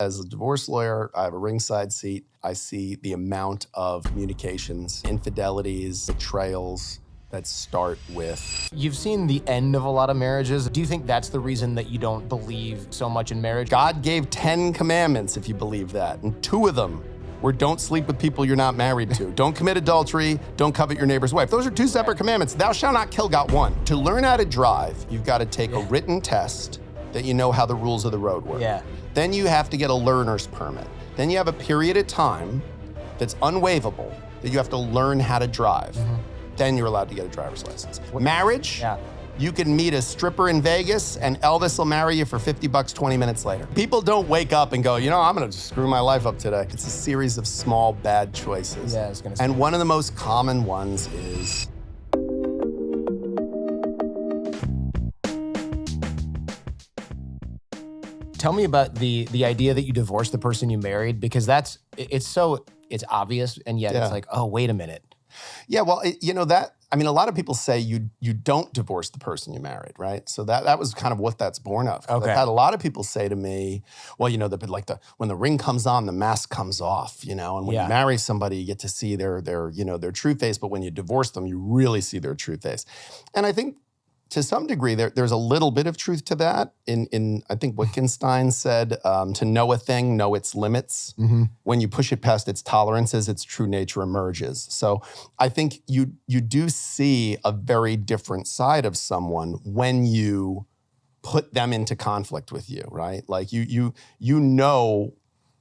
As a divorce lawyer, I have a ringside seat. I see the amount of communications, infidelities, betrayals that start with. You've seen the end of a lot of marriages. Do you think that's the reason that you don't believe so much in marriage? God gave 10 commandments, if you believe that, and 2 of them were don't sleep with people you're not married to. Don't commit adultery, don't covet your neighbor's wife. Those are 2 separate commandments. Thou shalt not kill got 1. To learn how to drive, you've got to take a written test that you know how the rules of the road work. Yeah. Then you have to get a learner's permit. Then you have a period of time that's unwaivable that you have to learn how to drive. Then you're allowed to get a driver's license. Marriage, you can meet a stripper in Vegas and Elvis will marry you for $50 20 minutes later. People don't wake up and go, you know, I'm gonna just screw my life up today. It's a series of small bad choices. Yeah, I was gonna say. And one of the most common ones is Tell me about the idea that you divorced the person you married, because it's obvious, and yet it's like, oh, wait a minute. Yeah, well, a lot of people say you don't divorce the person you married, right? So that was kind of what that's born of. Okay. I've had a lot of people say to me, well, when the ring comes on, the mask comes off, and when you marry somebody, you get to see their true face, but when you divorce them, you really see their true face. And I think to some degree, there's a little bit of truth to that. In I think Wittgenstein said, to know a thing, know its limits. When you push it past its tolerances, its true nature emerges. So I think you do see a very different side of someone when you put them into conflict with you, right? Like you know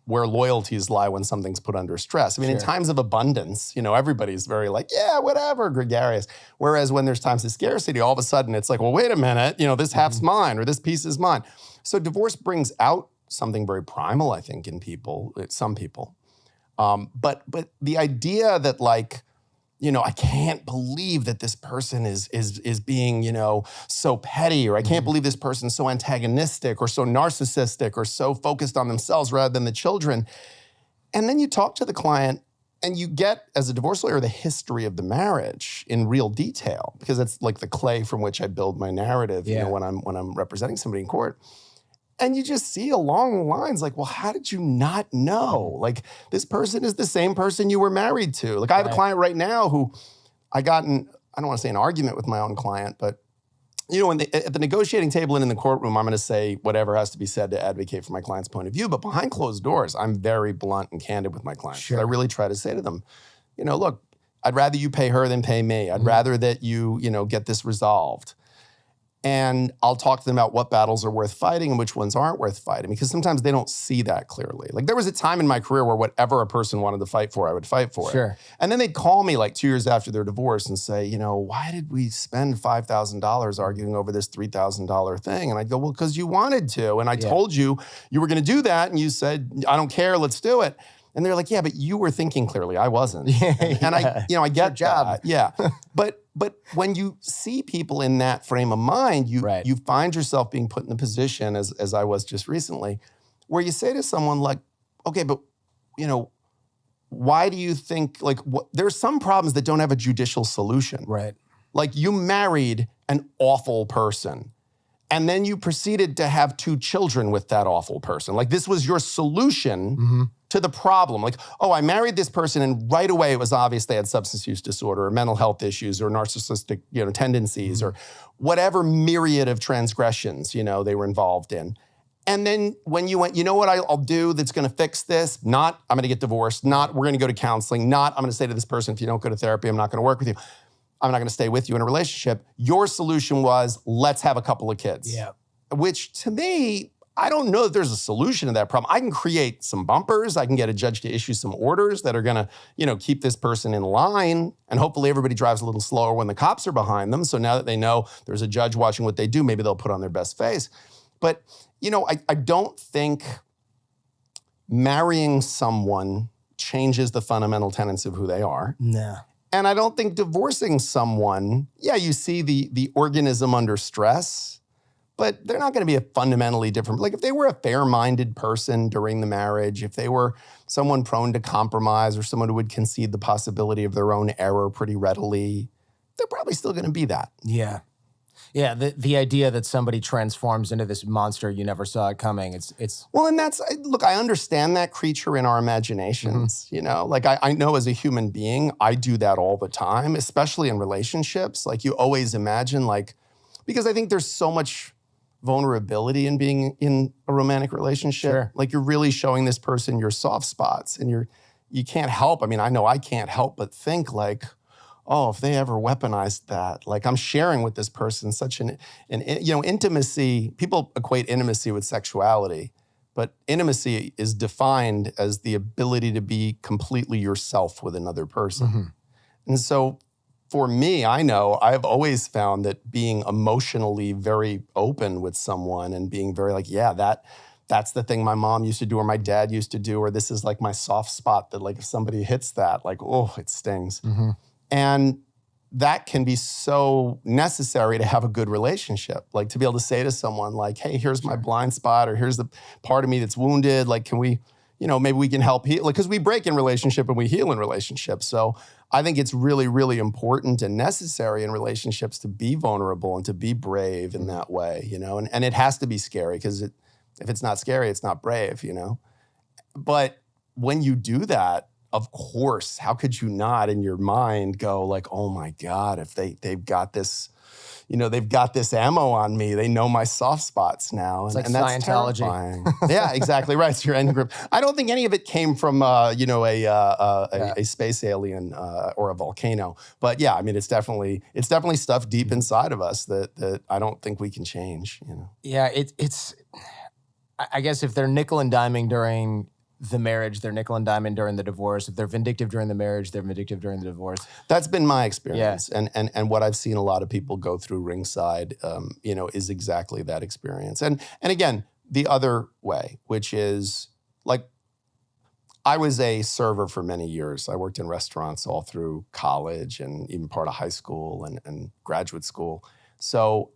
where loyalties lie when something's put under stress. I mean, in times of abundance, everybody's very like, yeah, whatever, gregarious. Whereas when there's times of scarcity, all of a sudden it's like, well, wait a minute, this half's mine or this piece is mine. So divorce brings out something very primal, I think, in people, some people. But the idea that like, I can't believe that this person is being, so petty, or I can't believe this person's so antagonistic or so narcissistic or so focused on themselves rather than the children. And then you talk to the client and you get, as a divorce lawyer, the history of the marriage in real detail, because it's like the clay from which I build my narrative, when I'm representing somebody in court. And you just see along the lines like, well, how did you not know? Like, this person is the same person you were married to. Like, I have a client right now who I got in, I don't want to say an argument with my own client, but, at the negotiating table and in the courtroom, I'm going to say whatever has to be said to advocate for my client's point of view. But behind closed doors, I'm very blunt and candid with my clients. Sure. I really try to say to them, look, I'd rather you pay her than pay me. I'd rather that you, get this resolved. And I'll talk to them about what battles are worth fighting and which ones aren't worth fighting, because sometimes they don't see that clearly. Like, there was a time in my career where whatever a person wanted to fight for, I would fight for it. And then they'd call me like 2 years after their divorce and say, why did we spend $5,000 arguing over this $3,000 thing? And I'd go, well, because you wanted to. And I told you were going to do that. And you said, I don't care, let's do it. And they're like, yeah, but you were thinking clearly. I wasn't. And I get that. Yeah. But when you see people in that frame of mind, you find yourself being put in the position, as I was just recently, where you say to someone like, okay, but why do you think, like, there's some problems that don't have a judicial solution. Right. Like, you married an awful person, and then you proceeded to have 2 children with that awful person. Like, this was your solution to the problem. Like, oh, I married this person and right away it was obvious they had substance use disorder or mental health issues or narcissistic, tendencies or whatever myriad of transgressions, they were involved in. And then when you went, you know what I'll do that's gonna fix this? Not, I'm gonna get divorced. Not, we're gonna go to counseling. Not, I'm gonna say to this person, if you don't go to therapy, I'm not gonna work with you. I'm not gonna stay with you in a relationship. Your solution was, let's have a couple of kids. Yeah. Which to me, I don't know that there's a solution to that problem. I can create some bumpers. I can get a judge to issue some orders that are gonna, keep this person in line. And hopefully everybody drives a little slower when the cops are behind them. So now that they know there's a judge watching what they do, maybe they'll put on their best face. But, I don't think marrying someone changes the fundamental tenets of who they are. No. And I don't think divorcing someone, you see the organism under stress, but they're not gonna be a fundamentally different, like if they were a fair-minded person during the marriage, if they were someone prone to compromise or someone who would concede the possibility of their own error pretty readily, they're probably still gonna be that. Yeah. Yeah, the idea that somebody transforms into this monster you never saw it coming. It's well, and look, I understand that creature in our imaginations, you know, like I know as a human being, I do that all the time, especially in relationships. Like you always imagine because I think there's so much vulnerability in being in a romantic relationship. Sure. Like you're really showing this person your soft spots and you can't help. I mean, I know I can't help but think like, oh, if they ever weaponized that, like I'm sharing with this person such an intimacy. People equate intimacy with sexuality, but intimacy is defined as the ability to be completely yourself with another person. And so for me, I know I've always found that being emotionally very open with someone and being very like, yeah, that's the thing my mom used to do or my dad used to do, or this is like my soft spot that like if somebody hits that, like, oh, it stings. And that can be so necessary to have a good relationship. Like to be able to say to someone like, hey, here's my blind spot, or here's the part of me that's wounded. Like, can we, maybe we can help heal? Like, because we break in relationship and we heal in relationships. So I think it's really, really important and necessary in relationships to be vulnerable and to be brave in that way, and it has to be scary because if it's not scary, it's not brave, But when you do that, of course, how could you not in your mind go like, oh my God, if they've got this, they've got this ammo on me. They know my soft spots now. It's like and that's Scientology. Terrifying. Yeah, exactly right. It's your end group. I don't think any of it came from, a space alien or a volcano. But yeah, I mean, it's definitely stuff deep inside of us that I don't think we can change. Yeah, it's. I guess if they're nickel and diming during the marriage, they're nickel and diming during the divorce. If they're vindictive during the marriage, they're vindictive during the divorce. That's been my experience. Yeah. And what I've seen a lot of people go through ringside, is exactly that experience. And again, the other way, which is like, I was a server for many years. I worked in restaurants all through college and even part of high school and graduate school. So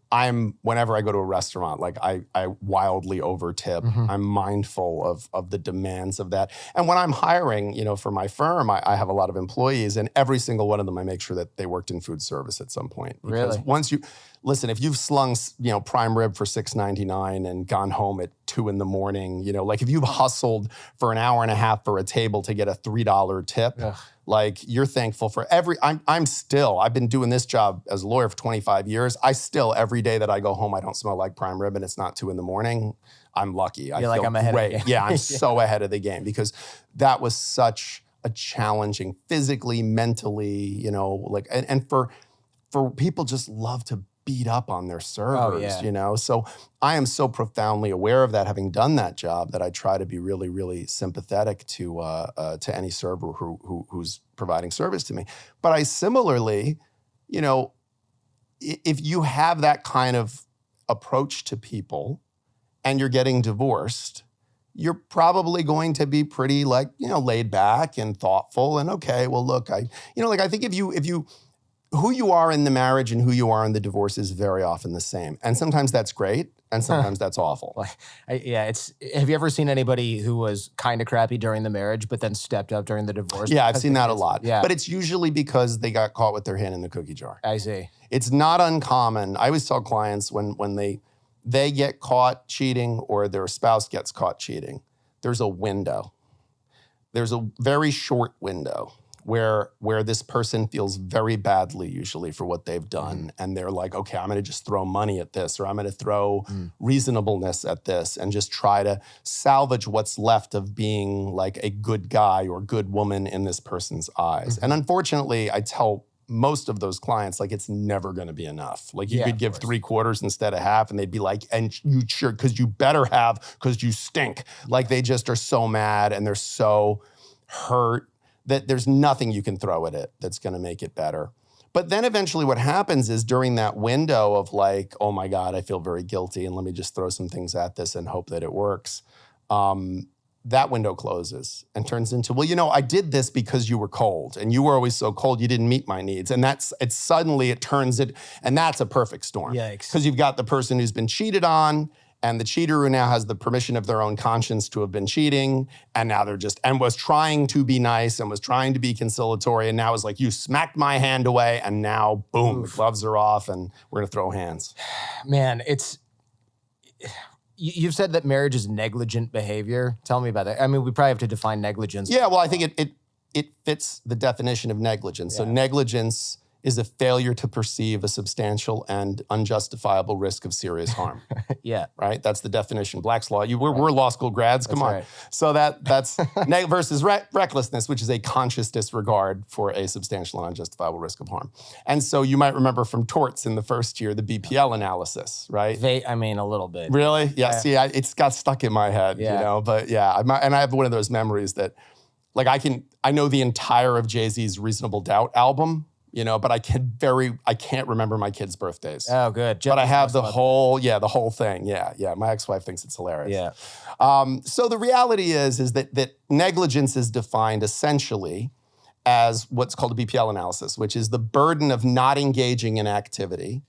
whenever I go to a restaurant, like I wildly over-tip. I'm mindful of the demands of that. And when I'm hiring, for my firm, I have a lot of employees and every single one of them, I make sure that they worked in food service at some point. Because really? If you've slung, prime rib for $6.99 and gone home at 2 a.m, like if you've hustled for an hour and a half for a table to get a $3 tip, like you're thankful for I've been doing this job as a lawyer for 25 years. I still, every day that I go home, I don't smell like prime rib and it's not 2 a.m, I'm lucky. I feel like I'm ahead of the game. Yeah, I'm so ahead of the game because that was such a challenging physically, mentally, and for people just love to beat up on their servers, So I am so profoundly aware of that, having done that job, that I try to be really, really sympathetic to any server who's providing service to me. But I similarly, if you have that kind of approach to people and you're getting divorced, you're probably going to be pretty laid back and thoughtful and okay, well, look, I think if you who you are in the marriage and who you are in the divorce is very often the same. And sometimes that's great, and sometimes that's awful. Have you ever seen anybody who was kind of crappy during the marriage, but then stepped up during the divorce? Yeah, I've seen that a lot. Yeah. But it's usually because they got caught with their hand in the cookie jar. I see. It's not uncommon. I always tell clients when they get caught cheating or their spouse gets caught cheating, there's a window. There's a very short window where this person feels very badly usually for what they've done. And they're like, okay, I'm gonna just throw money at this, or I'm gonna throw reasonableness at this and just try to salvage what's left of being like a good guy or good woman in this person's eyes. And unfortunately, I tell most of those clients, like, it's never gonna be enough. Like you could give 3/4 instead of half and they'd be like, and you sure, because you better have, because you stink. Like they just are so mad and they're so hurt that there's nothing you can throw at it that's going to make it better. But then eventually what happens is during that window of like, oh my God, I feel very guilty and let me just throw some things at this and hope that it works. That window closes and turns into, well, I did this because you were cold and you were always so cold, you didn't meet my needs. And it turns it, and that's a perfect storm. Yikes. Because you've got the person who's been cheated on and the cheater who now has the permission of their own conscience to have been cheating, and now they're just, and was trying to be nice and was trying to be conciliatory, and now is like, you smacked my hand away, and now, boom, the gloves are off, and we're gonna throw hands. Man, you've said that marriage is negligent behavior. Tell me about that. I mean, we probably have to define negligence. Yeah, well, I think it fits the definition of negligence. So negligence is a failure to perceive a substantial and unjustifiable risk of serious harm. Yeah. Right? That's the definition. Black's Law. We're law school grads. Come on. Right. So that's versus recklessness, which is a conscious disregard for a substantial and unjustifiable risk of harm. And so you might remember from torts in the first year, the BPL analysis, right? I mean, a little bit. Really? Yeah. See, it's got stuck in my head, you know, but yeah. And I have one of those memories that, like, I know the entire of Jay-Z's Reasonable Doubt album, you know, but I can't remember my kids' birthdays. Oh, good. But I have the whole thing. Yeah. My ex-wife thinks it's hilarious. Yeah. So the reality is that negligence is defined essentially as what's called a BPL analysis, which is the burden of not engaging in activity,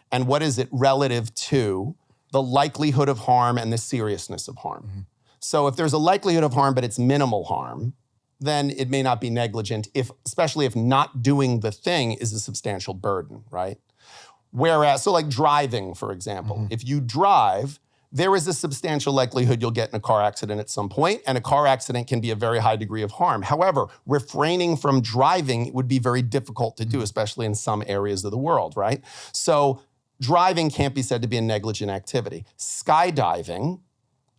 and what is it relative to the likelihood of harm and the seriousness of harm. Mm-hmm. So if there's a likelihood of harm, but it's minimal harm, then it may not be negligent, especially if not doing the thing is a substantial burden, right? Whereas, so like driving, for example, if you drive, there is a substantial likelihood you'll get in a car accident at some point, and a car accident can be a very high degree of harm. However, refraining from driving would be very difficult to do, especially in some areas of the world, right? So driving can't be said to be a negligent activity. Skydiving,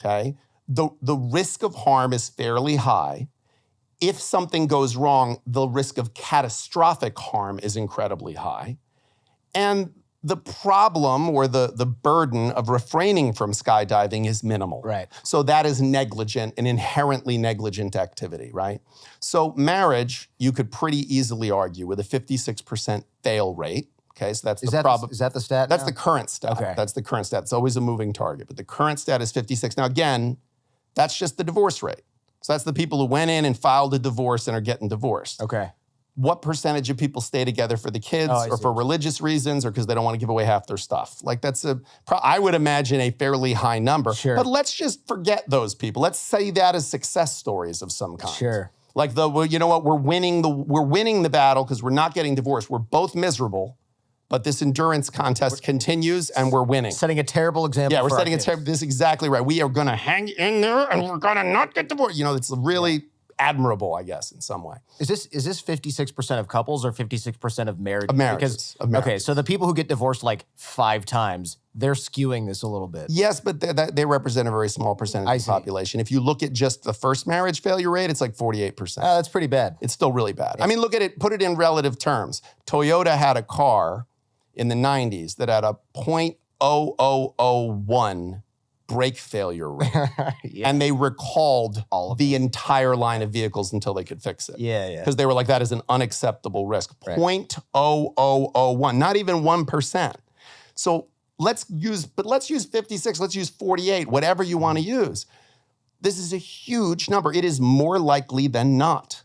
okay, the risk of harm is fairly high. If something goes wrong, the risk of catastrophic harm is incredibly high. And the problem or the burden of refraining from skydiving is minimal. Right. So that is negligent, an inherently negligent activity, right? So marriage, you could pretty easily argue with a 56% fail rate. Okay, so that's the problem. Is that the stat? That's the current stat. Okay. That's the current stat. It's always a moving target, but the current stat is 56. Now again, that's just the divorce rate. So that's the people who went in and filed a divorce and are getting divorced. Okay. What percentage of people stay together for the kids or for religious reasons or because they don't want to give away half their stuff? Like I would imagine a fairly high number. Sure. But let's just forget those people. Let's say that as success stories of some kind. Sure. Like you know what, we're winning the battle because we're not getting divorced. We're both miserable. But this endurance contest continues, and we're winning. Setting a terrible example. Yeah, we're setting a terrible. This is exactly right. We are going to hang in there, and we're going to not get divorced. You know, it's really admirable, I guess, in some way. Is this 56% of couples or 56% of marriages? Of marriages. Okay, so the people who get divorced like 5 times, they're skewing this a little bit. Yes, but they represent a very small percentage of the population. If you look at just the first marriage failure rate, it's like 48%. Oh, that's pretty bad. It's still really bad. Yeah. I mean, look at it. Put it in relative terms. Toyota had a car in the 90s that had a 0.0001 brake failure rate. Yeah. And they recalled the entire line of vehicles until they could fix it. Yeah. Because they were like, that is an unacceptable risk. Right. 0.0001, not even 1%. So let's use 56, let's use 48, whatever you want to use. This is a huge number. It is more likely than not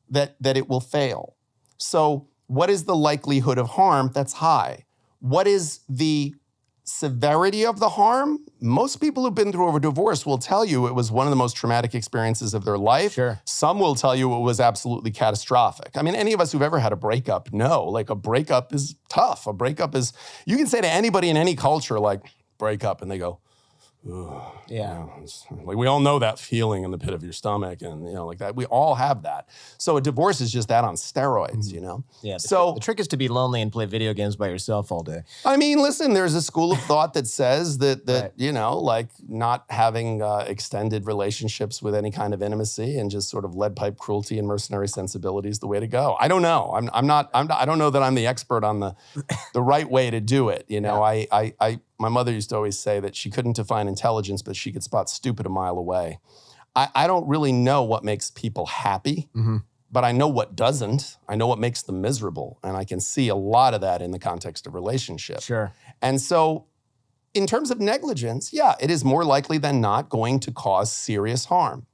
that it will fail. So what is the likelihood of harm? That's high. What is the severity of the harm? Most people who've been through a divorce will tell you it was one of the most traumatic experiences of their life. Sure. Some will tell you it was absolutely catastrophic. I mean, any of us who've ever had a breakup know, like, a breakup is tough. A breakup is, you can say to anybody in any culture, like, breakup, and they go, ugh. Yeah. Like, we all know that feeling in the pit of your stomach, and like that. We all have that. So a divorce is just that on steroids, you know? Yeah. The trick is to be lonely and play video games by yourself all day. I mean, listen, there's a school of thought that says that right. Like not having extended relationships with any kind of intimacy and just sort of lead pipe cruelty and mercenary sensibility is the way to go. I don't know. I don't know that I'm the expert on the right way to do it. You know, yeah. My mother used to always say that she couldn't define intelligence, but she could spot stupid a mile away. I don't really know what makes people happy, but I know what doesn't. I know what makes them miserable. And I can see a lot of that in the context of relationship. Sure. And so in terms of negligence, yeah, it is more likely than not going to cause serious harm.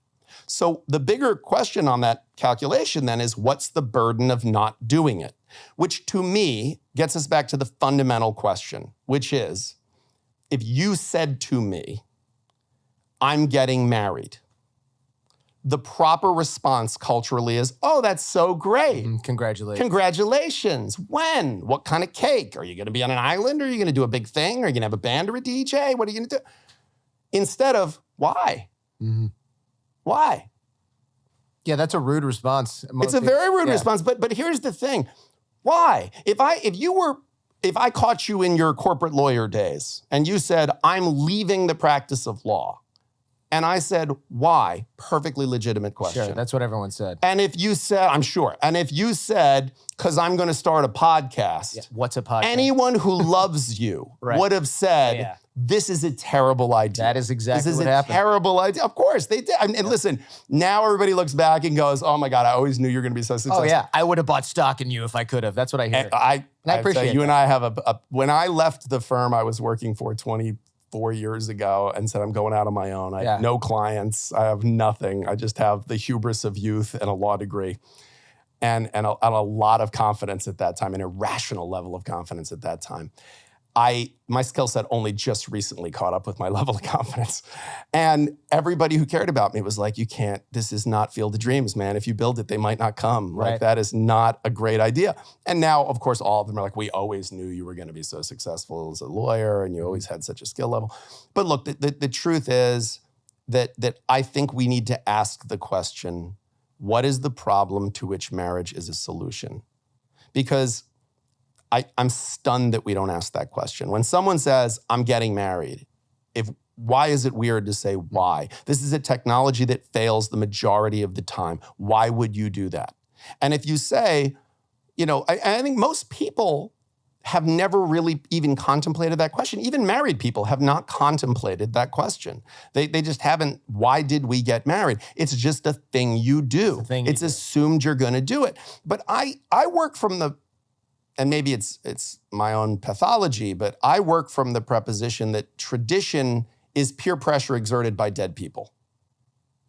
So the bigger question on that calculation then is, what's the burden of not doing it? Which to me gets us back to the fundamental question, which is, if you said to me, I'm getting married, the proper response culturally is, oh, that's so great. Congratulations. Congratulations. When? What kind of cake? Are you going to be on an island? Are you going to do a big thing? Are you going to have a band or a DJ? What are you going to do? Instead of, why? Why? Yeah, that's a rude response. It's a very rude response, but here's the thing. Why? If I caught you in your corporate lawyer days and you said, I'm leaving the practice of law, and I said, why? Perfectly legitimate question. Sure, that's what everyone said. And if you said, I'm sure, and if you said, because I'm going to start a podcast. What's a podcast? Anyone who loves you would have said, this is a terrible idea. That is exactly what happened. This is a terrible idea. Of course, they did. And listen, now everybody looks back and goes, oh my God, I always knew you were going to be so successful. Oh yeah, I would have bought stock in you if I could have. That's what I hear. And I appreciate you and I have when I left the firm I was working for 24 years ago and said, I'm going out on my own. I have no clients. I have nothing. I just have the hubris of youth and a law degree and a lot of confidence at that time, an irrational level of confidence at that time. My skill set only just recently caught up with my level of confidence. And everybody who cared about me was like, this is not Field of Dreams, man. If you build it, they might not come. Right. Like, that is not a great idea. And now, of course, all of them are like, we always knew you were going to be so successful as a lawyer and you always had such a skill level. But look, the truth is that I think we need to ask the question, what is the problem to which marriage is a solution? Because I'm stunned that we don't ask that question. When someone says, I'm getting married, why is it weird to say why? This is a technology that fails the majority of the time. Why would you do that? And if you say, I think most people have never really even contemplated that question. Even married people have not contemplated that question. They just haven't, why did we get married? It's just a thing you do. It's assumed you're gonna do it. But I work from and maybe it's my own pathology, but I work from the preposition that tradition is peer pressure exerted by dead people.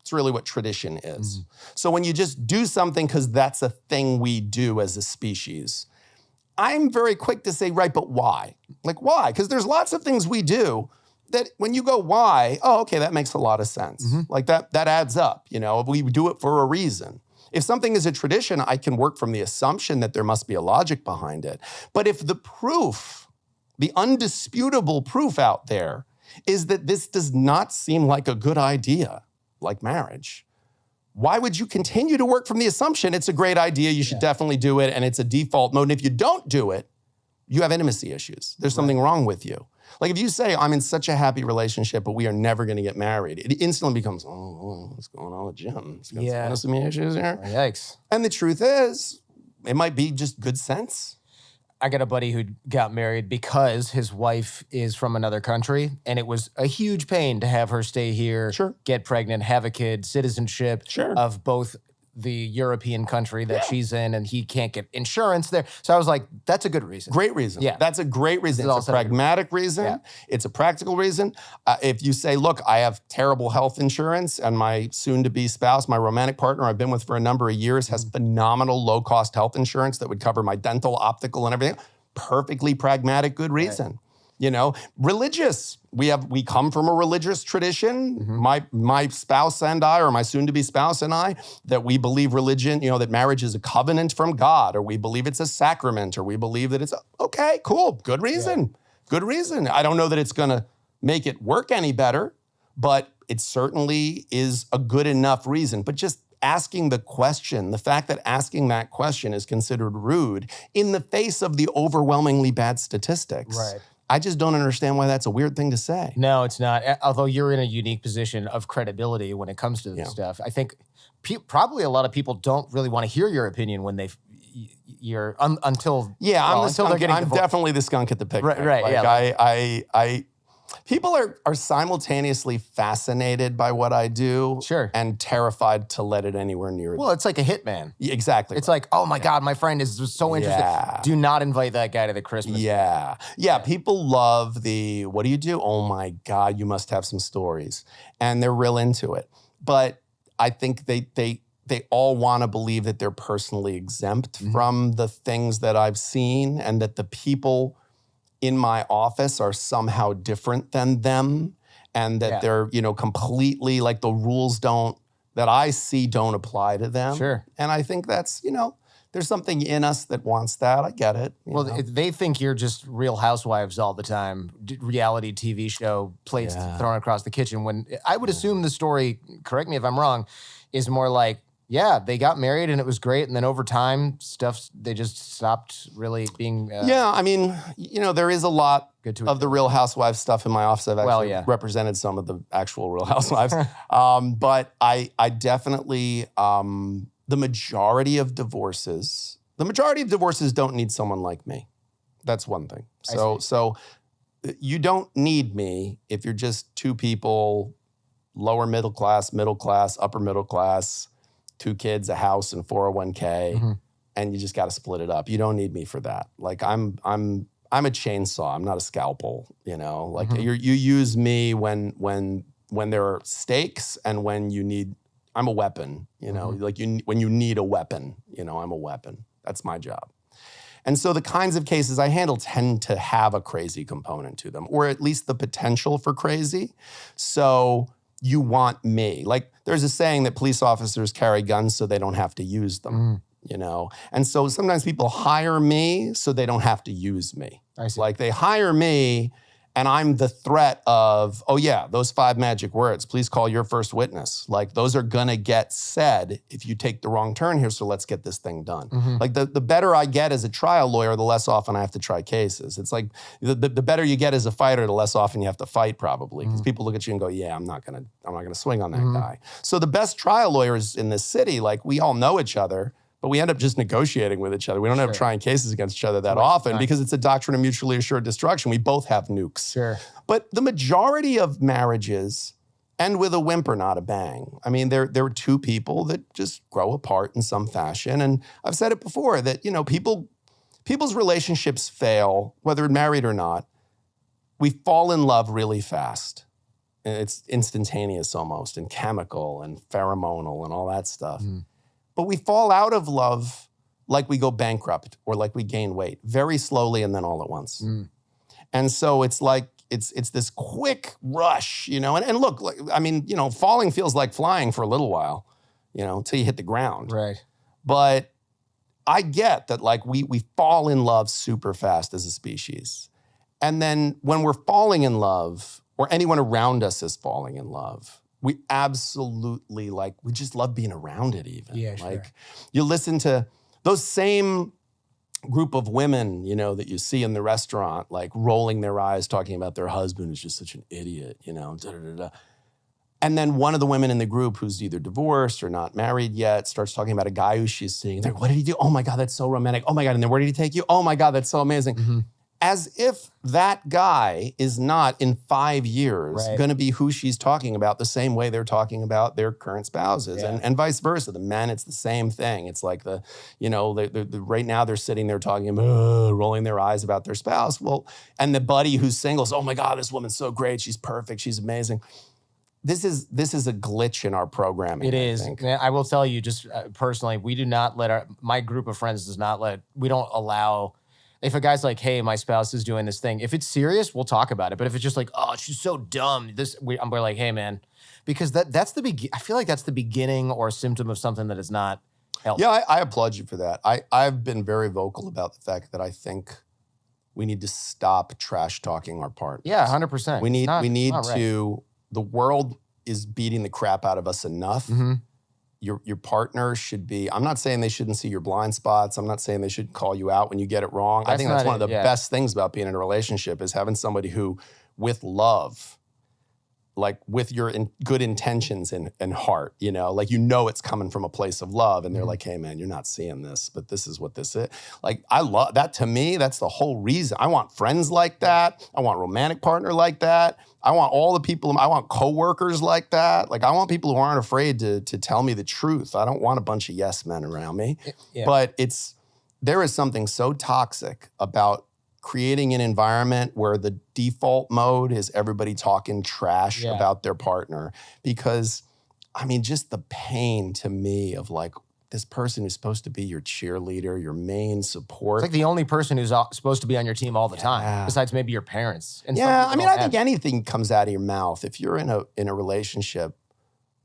It's really what tradition is. So when you just do something because that's a thing we do as a species, I'm very quick to say, right, but why? Like, why? Because there's lots of things we do that when you go, why? Oh, okay, that makes a lot of sense. Like that adds up, we do it for a reason. If something is a tradition, I can work from the assumption that there must be a logic behind it. But if the proof, the undisputable proof out there is that this does not seem like a good idea, like marriage, why would you continue to work from the assumption it's a great idea, you should definitely do it, and it's a default mode, and if you don't do it, you have intimacy issues. There's something wrong with you. Like if you say, I'm in such a happy relationship, but we are never gonna get married, it instantly becomes, what's going on with Jim? He's got some intimacy issues here. Yikes. And the truth is, it might be just good sense. I got a buddy who got married because his wife is from another country, and it was a huge pain to have her stay here, get pregnant, have a kid, citizenship of both the European country that she's in, and he can't get insurance there. So I was like, that's a good reason. Great reason. Yeah. That's a great reason. It's a pragmatic reason. Yeah. It's a practical reason. If you say, look, I have terrible health insurance and my soon-to-be spouse, my romantic partner I've been with for a number of years, has phenomenal low-cost health insurance that would cover my dental, optical, and everything. Perfectly pragmatic, good reason. Religious. We come from a religious tradition. My spouse and I, or my soon-to-be spouse and I, that we believe religion, that marriage is a covenant from God, or we believe it's a sacrament, or we believe that it's okay, cool, good reason, good reason. I don't know that it's gonna make it work any better, but it certainly is a good enough reason. But just asking the question, the fact that asking that question is considered rude in the face of the overwhelmingly bad statistics. Right. I just don't understand why that's a weird thing to say. No, it's not. Although you're in a unique position of credibility when it comes to this stuff. I think probably a lot of people don't really want to hear your opinion when until they're getting I'm definitely the skunk at the picnic. Right. People are simultaneously fascinated by what I do and terrified to let it anywhere near. Well, it's like a hitman. Yeah, exactly. It's like, oh my God, my friend is so interested. Yeah. Do not invite that guy to the Christmas. Yeah. People love what do you do? Oh my God, you must have some stories. And they're real into it. But I think they all want to believe that they're personally exempt from the things that I've seen, and that the people in my office are somehow different than them, and that they're, completely like the rules that I see don't apply to them. Sure. And I think that's, there's something in us that wants that. I get it. Well, they think you're just Real Housewives all the time, reality TV show, plates thrown across the kitchen. When I would assume the story, correct me if I'm wrong, is more like, they got married and it was great. And then over time, they just stopped really being. There is a lot of the Real Housewives stuff in my office. I've actually represented some of the actual Real Housewives. But I definitely, the majority of divorces don't need someone like me. That's one thing. So you don't need me if you're just two people, lower middle class, upper middle class, 2 kids, a house, and 401k, and you just got to split it up. You don't need me for that. Like I'm a chainsaw. I'm not a scalpel. Like you use me when there are stakes and when you need. I'm a weapon. When you need a weapon. I'm a weapon. That's my job. And so the kinds of cases I handle tend to have a crazy component to them, or at least the potential for crazy. So you want me. Like there's a saying that police officers carry guns so they don't have to use them, And so sometimes people hire me so they don't have to use me. I see. Like they hire me and I'm the threat of, those 5 magic words, please call your first witness. Like those are gonna get said if you take the wrong turn here, so let's get this thing done. Like the better I get as a trial lawyer, the less often I have to try cases. It's like the better you get as a fighter, the less often you have to fight probably. Because people look at you and go, I'm not gonna swing on that guy. So the best trial lawyers in this city, like we all know each other, but we end up just negotiating with each other. We don't end up trying cases against each other that often because it's a doctrine of mutually assured destruction. We both have nukes. Sure. But the majority of marriages end with a whimper, not a bang. I mean, there are 2 people that just grow apart in some fashion. And I've said it before that, people's relationships fail, whether married or not. We fall in love really fast. And it's instantaneous almost, and chemical and pheromonal and all that stuff. But we fall out of love like we go bankrupt or like we gain weight very slowly and then all at once. And so it's like, it's this quick rush, and look, falling feels like flying for a little while, until you hit the ground. Right. But I get that like we fall in love super fast as a species. And then when we're falling in love or anyone around us is falling in love, we absolutely we just love being around it even. Yeah, sure. Like you listen to those same group of women, that you see in the restaurant, like rolling their eyes, talking about their husband who's just such an idiot, And then one of the women in the group who's either divorced or not married yet starts talking about a guy who she's seeing. They're like, what did he do? Oh my God, that's so romantic. Oh my God, and then where did he take you? Oh my God, that's so amazing. As if that guy is not in 5 years going to be who she's talking about the same way they're talking about their current spouses, and vice versa. The men, it's the same thing. It's like right now they're sitting there talking about rolling their eyes about their spouse. Well, and the buddy who's single is, oh my God, this woman's so great. She's perfect. She's amazing. This is a glitch in our programming. It is. I will tell you just personally, we do not let my group of friends we don't allow. If a guy's like, hey, my spouse is doing this thing, if it's serious, we'll talk about it. But if it's just like, oh, she's so dumb, we're like, hey, man, because that's I feel like that's the beginning or symptom of something that is not healthy. Yeah, I applaud you for that. I've been very vocal about the fact that I think we need to stop trash talking our partners. Yeah, 100%. We need to. The world is beating the crap out of us enough. Your partner should be, I'm not saying they shouldn't see your blind spots. I'm not saying they shouldn't call you out when you get it wrong. I think that's one of the best things about being in a relationship is having somebody who, with love, like with your good intentions and heart, it's coming from a place of love. And they're like, hey man, you're not seeing this, but this is what this is. Like, I love that. To me, that's the whole reason. I want friends like that. I want a romantic partner like that. I want all the people, I want coworkers like that. Like, I want people who aren't afraid to tell me the truth. I don't want a bunch of yes men around me. But there is something so toxic about creating an environment where the default mode is everybody talking trash about their partner. Because, just the pain to me of like this person who's supposed to be your cheerleader, your main support. It's like the only person who's supposed to be on your team all the time, besides maybe your parents. And yeah, I mean, I think anything comes out of your mouth. If you're in a relationship,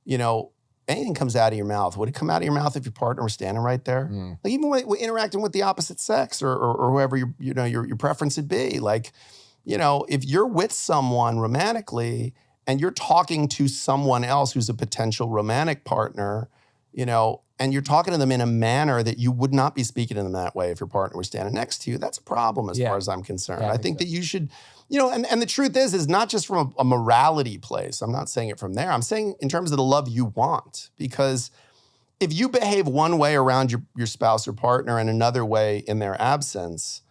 you know, anything comes out of your mouth. Would it come out of your mouth if your partner was standing right there? Like even when interacting with the opposite sex or whoever your preference would be. Like, you know, if you're with someone romantically and you're talking to someone else who's a potential romantic partner, you know, and you're talking to them in a manner that you would not be speaking to them that way if your partner was standing next to you, that's a problem as far as I'm concerned. I think that you should, you know, and the truth is not just from a morality place. I'm not saying it from there. I'm saying in terms of the love you want. Because if you behave one way around your spouse or partner and another way in their absence,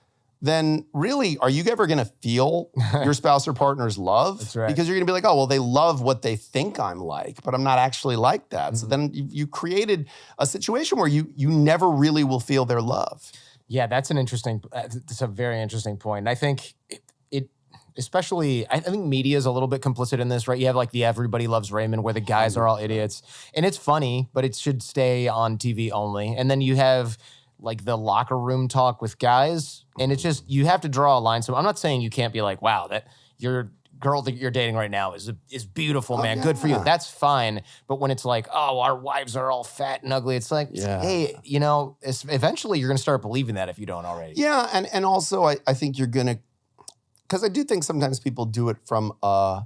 then really, are you ever going to feel your spouse or partner's love? That's right. Because you're going to be like, oh, well, they love what they think I'm like, but I'm not actually like that. So then you created a situation where you never really will feel their love. Yeah, that's a very interesting point. And I think it especially, I think media is a little bit complicit in this, right? You have like the Everybody Loves Raymond where the guys are all idiots. And it's funny, but it should stay on TV only. And then you have like the locker room talk with guys. And it's just, you have to draw a line. So I'm not saying you can't be like, wow, that your girl that you're dating right now is beautiful, man. Good for you. That's fine. But when it's like, oh, our wives are all fat and ugly, it's like, hey, you know, eventually you're going to start believing that if you don't already. Yeah. And also I think you're going to, because I do think sometimes people do it from a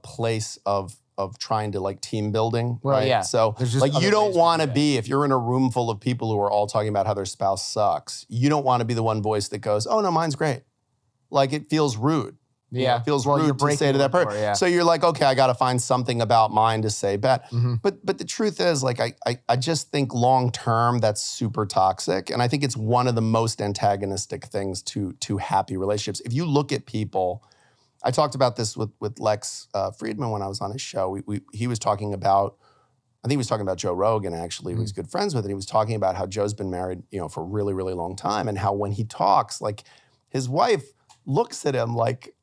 place of trying to like team building, right? Yeah. So like you don't want to be, if you're in a room full of people who are all talking about how their spouse sucks, you don't want to be the one voice that goes, oh no, mine's great. Like it feels rude. Yeah. It feels rude to say to that person. Yeah. So you're like, okay, I got to find something about mine to say bad. But the truth is like, I just think long term that's super toxic. And I think it's one of the most antagonistic things to happy relationships. If you look at people, I talked about this with Lex Friedman when I was on his show. He was talking about, I think he was talking about Joe Rogan actually, who he's good friends with, and he was talking about how Joe's been married, you know, for a really, really long time, and how when he talks, like his wife looks at him like,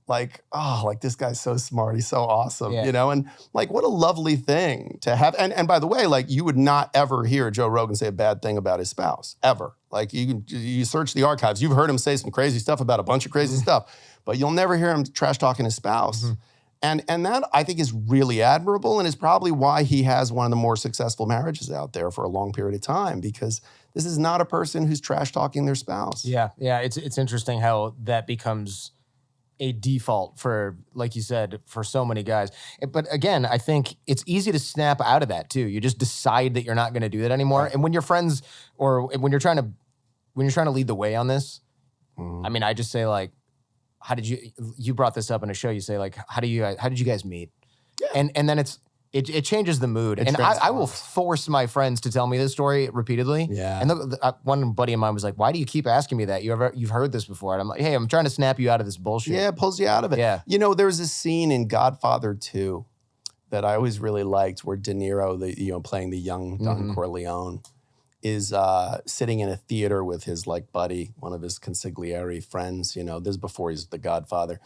oh, like this guy's so smart, he's so awesome, you know, and like what a lovely thing to have. And by the way, like you would not ever hear Joe Rogan say a bad thing about his spouse, ever. Like you search the archives, you've heard him say some crazy stuff about a bunch of crazy stuff, but you'll never hear him trash talking his spouse. And that I think is really admirable and is probably why he has one of the more successful marriages out there for a long period of time, because this is not a person who's trash talking their spouse. Yeah, it's interesting how that becomes a default for, like you said, for so many guys. But again, I think it's easy to snap out of that too. You just decide that you're not going to do that anymore. Right. And when you're friends or when you're trying to lead the way on this, I mean, I just say like, how did you brought this up in a show, you say like, how did you guys meet? Yeah. And then it changes the mood. And I will force my friends to tell me this story repeatedly. Yeah. And one buddy of mine was like, why do you keep asking me that? You've heard this before. And I'm like, hey, I'm trying to snap you out of this bullshit. Yeah, it pulls you out of it. Yeah. You know, there's a scene in Godfather 2 that I always really liked where De Niro, playing the young Don Corleone, is sitting in a theater with his like buddy, one of his consigliere friends, you know, this is before he's the Godfather.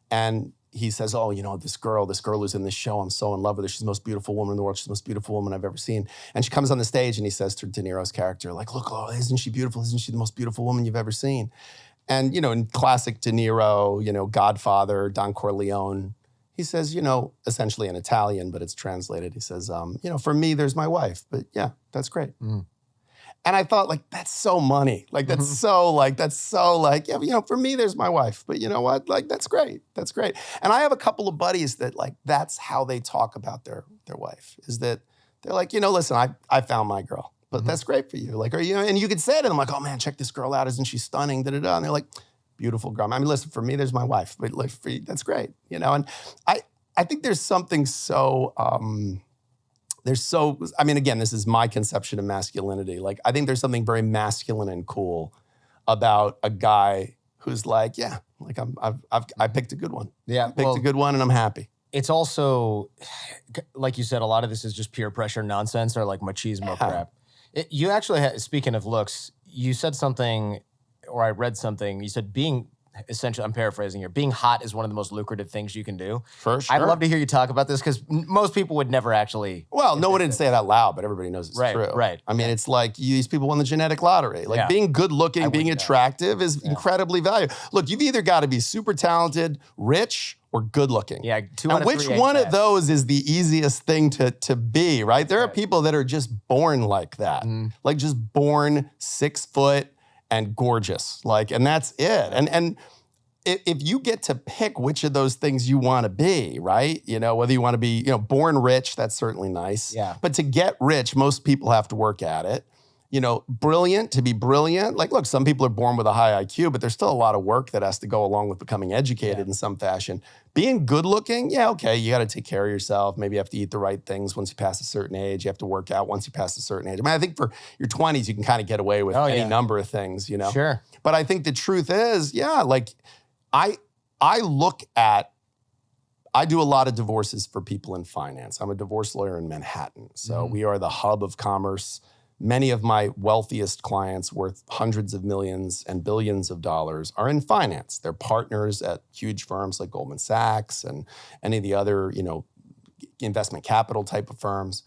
And he says, oh, you know, this girl who's in this show, I'm so in love with her. She's the most beautiful woman in the world. She's the most beautiful woman I've ever seen. And she comes on the stage and he says to De Niro's character, like, look, oh, isn't she beautiful? Isn't she the most beautiful woman you've ever seen? And, you know, in classic De Niro, you know, Godfather, Don Corleone, he says, you know, essentially in Italian, but it's translated. He says, you know, for me, there's my wife, but yeah, that's great. And I thought, like, that's so money. Like, that's so yeah, you know, for me, there's my wife. But you know what? Like, that's great. That's great. And I have a couple of buddies that, like, that's how they talk about their wife, is that they're like, you know, listen, I found my girl. But that's great for you. Like, or, you know, and you could say to them, like, oh, man, check this girl out. Isn't she stunning? Da-da-da. And they're like, beautiful girl. I mean, listen, for me, there's my wife. But, like, for you, that's great. You know, and I think there's something so... I mean, again, this is my conception of masculinity. Like, I think there's something very masculine and cool about a guy who's like, yeah, like I picked a good one. Yeah, I picked a good one and I'm happy. It's also, like you said, a lot of this is just peer pressure nonsense or like machismo crap. You actually, speaking of looks, you said something, or I read something, you said being essentially, I'm paraphrasing here, being hot is one of the most lucrative things you can do. For sure. I'd love to hear you talk about this because most people would never actually. Well, no one didn't say it out loud, but everybody knows it's true. Right. I mean, it's like these people won the genetic lottery. Like being good looking, being attractive is incredibly valuable. Look, you've either got to be super talented, rich, or good looking. Yeah, and which one of those is the easiest thing to be, right? There are people that are just born like that. Like just born 6 foot and gorgeous. Like, and that's it. And if you get to pick which of those things you want to be, right? You know, whether you want to be, born rich, that's certainly nice. Yeah. But to get rich, most people have to work at it. Brilliant, to be brilliant. Like, look, some people are born with a high IQ, but there's still a lot of work that has to go along with becoming educated in some fashion. Being good looking, okay, you got to take care of yourself. Maybe you have to eat the right things once you pass a certain age. You have to work out once you pass a certain age. I mean, I think for your 20s, you can kind of get away with any number of things, Sure. But I think the truth is, like, I do a lot of divorces for people in finance. I'm a divorce lawyer in Manhattan. So we are the hub of commerce. Many of my wealthiest clients worth hundreds of millions and billions of dollars are in finance. They're partners at huge firms like Goldman Sachs and any of the other, investment capital type of firms.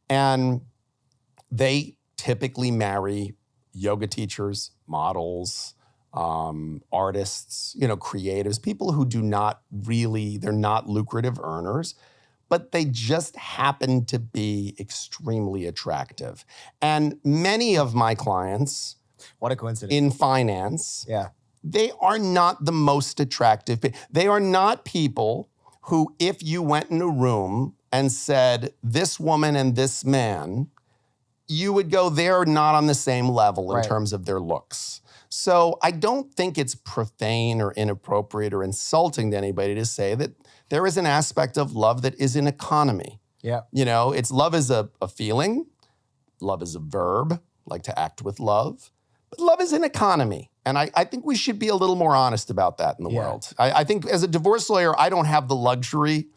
And they typically marry yoga teachers, models, artists, creatives, people who they're not lucrative earners, but they just happen to be extremely attractive. And many of my clients, what a coincidence, in finance, they are not the most attractive. They are not people who, if you went in a room and said, this woman and this man, you would go, they're not on the same level in terms of their looks. So I don't think it's profane or inappropriate or insulting to anybody to say that there is an aspect of love that is an economy. Yeah. It's love is a feeling. Love is a verb, like to act with love. But love is an economy. And I think we should be a little more honest about that in the world. I think as a divorce lawyer, I don't have the luxury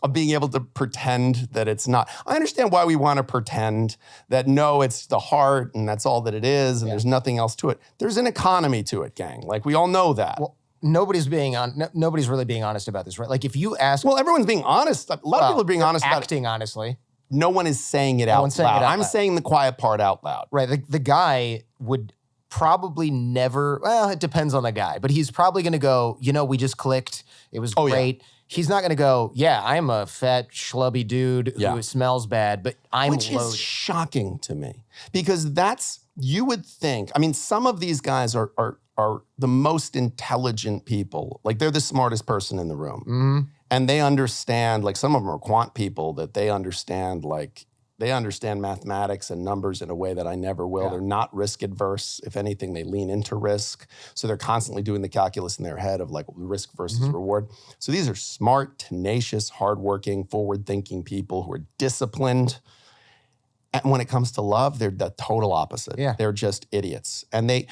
of being able to pretend that it's not. I understand why we want to pretend that, no, it's the heart and that's all that it is and there's nothing else to it. There's an economy to it, gang. Like, we all know that. Well, nobody's really being honest about this, right? Like, if you ask... Well, everyone's being honest. A lot of people are being honest about it. Acting honestly. No one is saying it out loud. I'm saying the quiet part out loud. Right. The guy would probably never... Well, it depends on the guy. But he's probably going to go, we just clicked. It was great. Yeah. He's not going to go, I'm a fat, schlubby dude who smells bad, but I'm loaded. Which is shocking to me. Because you would think, some of these guys are the most intelligent people. Like, they're the smartest person in the room. Mm-hmm. And they understand, like, some of them are quant people that they understand mathematics and numbers in a way that I never will. They're not risk adverse. If anything, they lean into risk. So they're constantly doing the calculus in their head of like risk versus reward. So these are smart, tenacious, hardworking, forward-thinking people who are disciplined. And when it comes to love, they're the total opposite. Yeah. They're just idiots. And they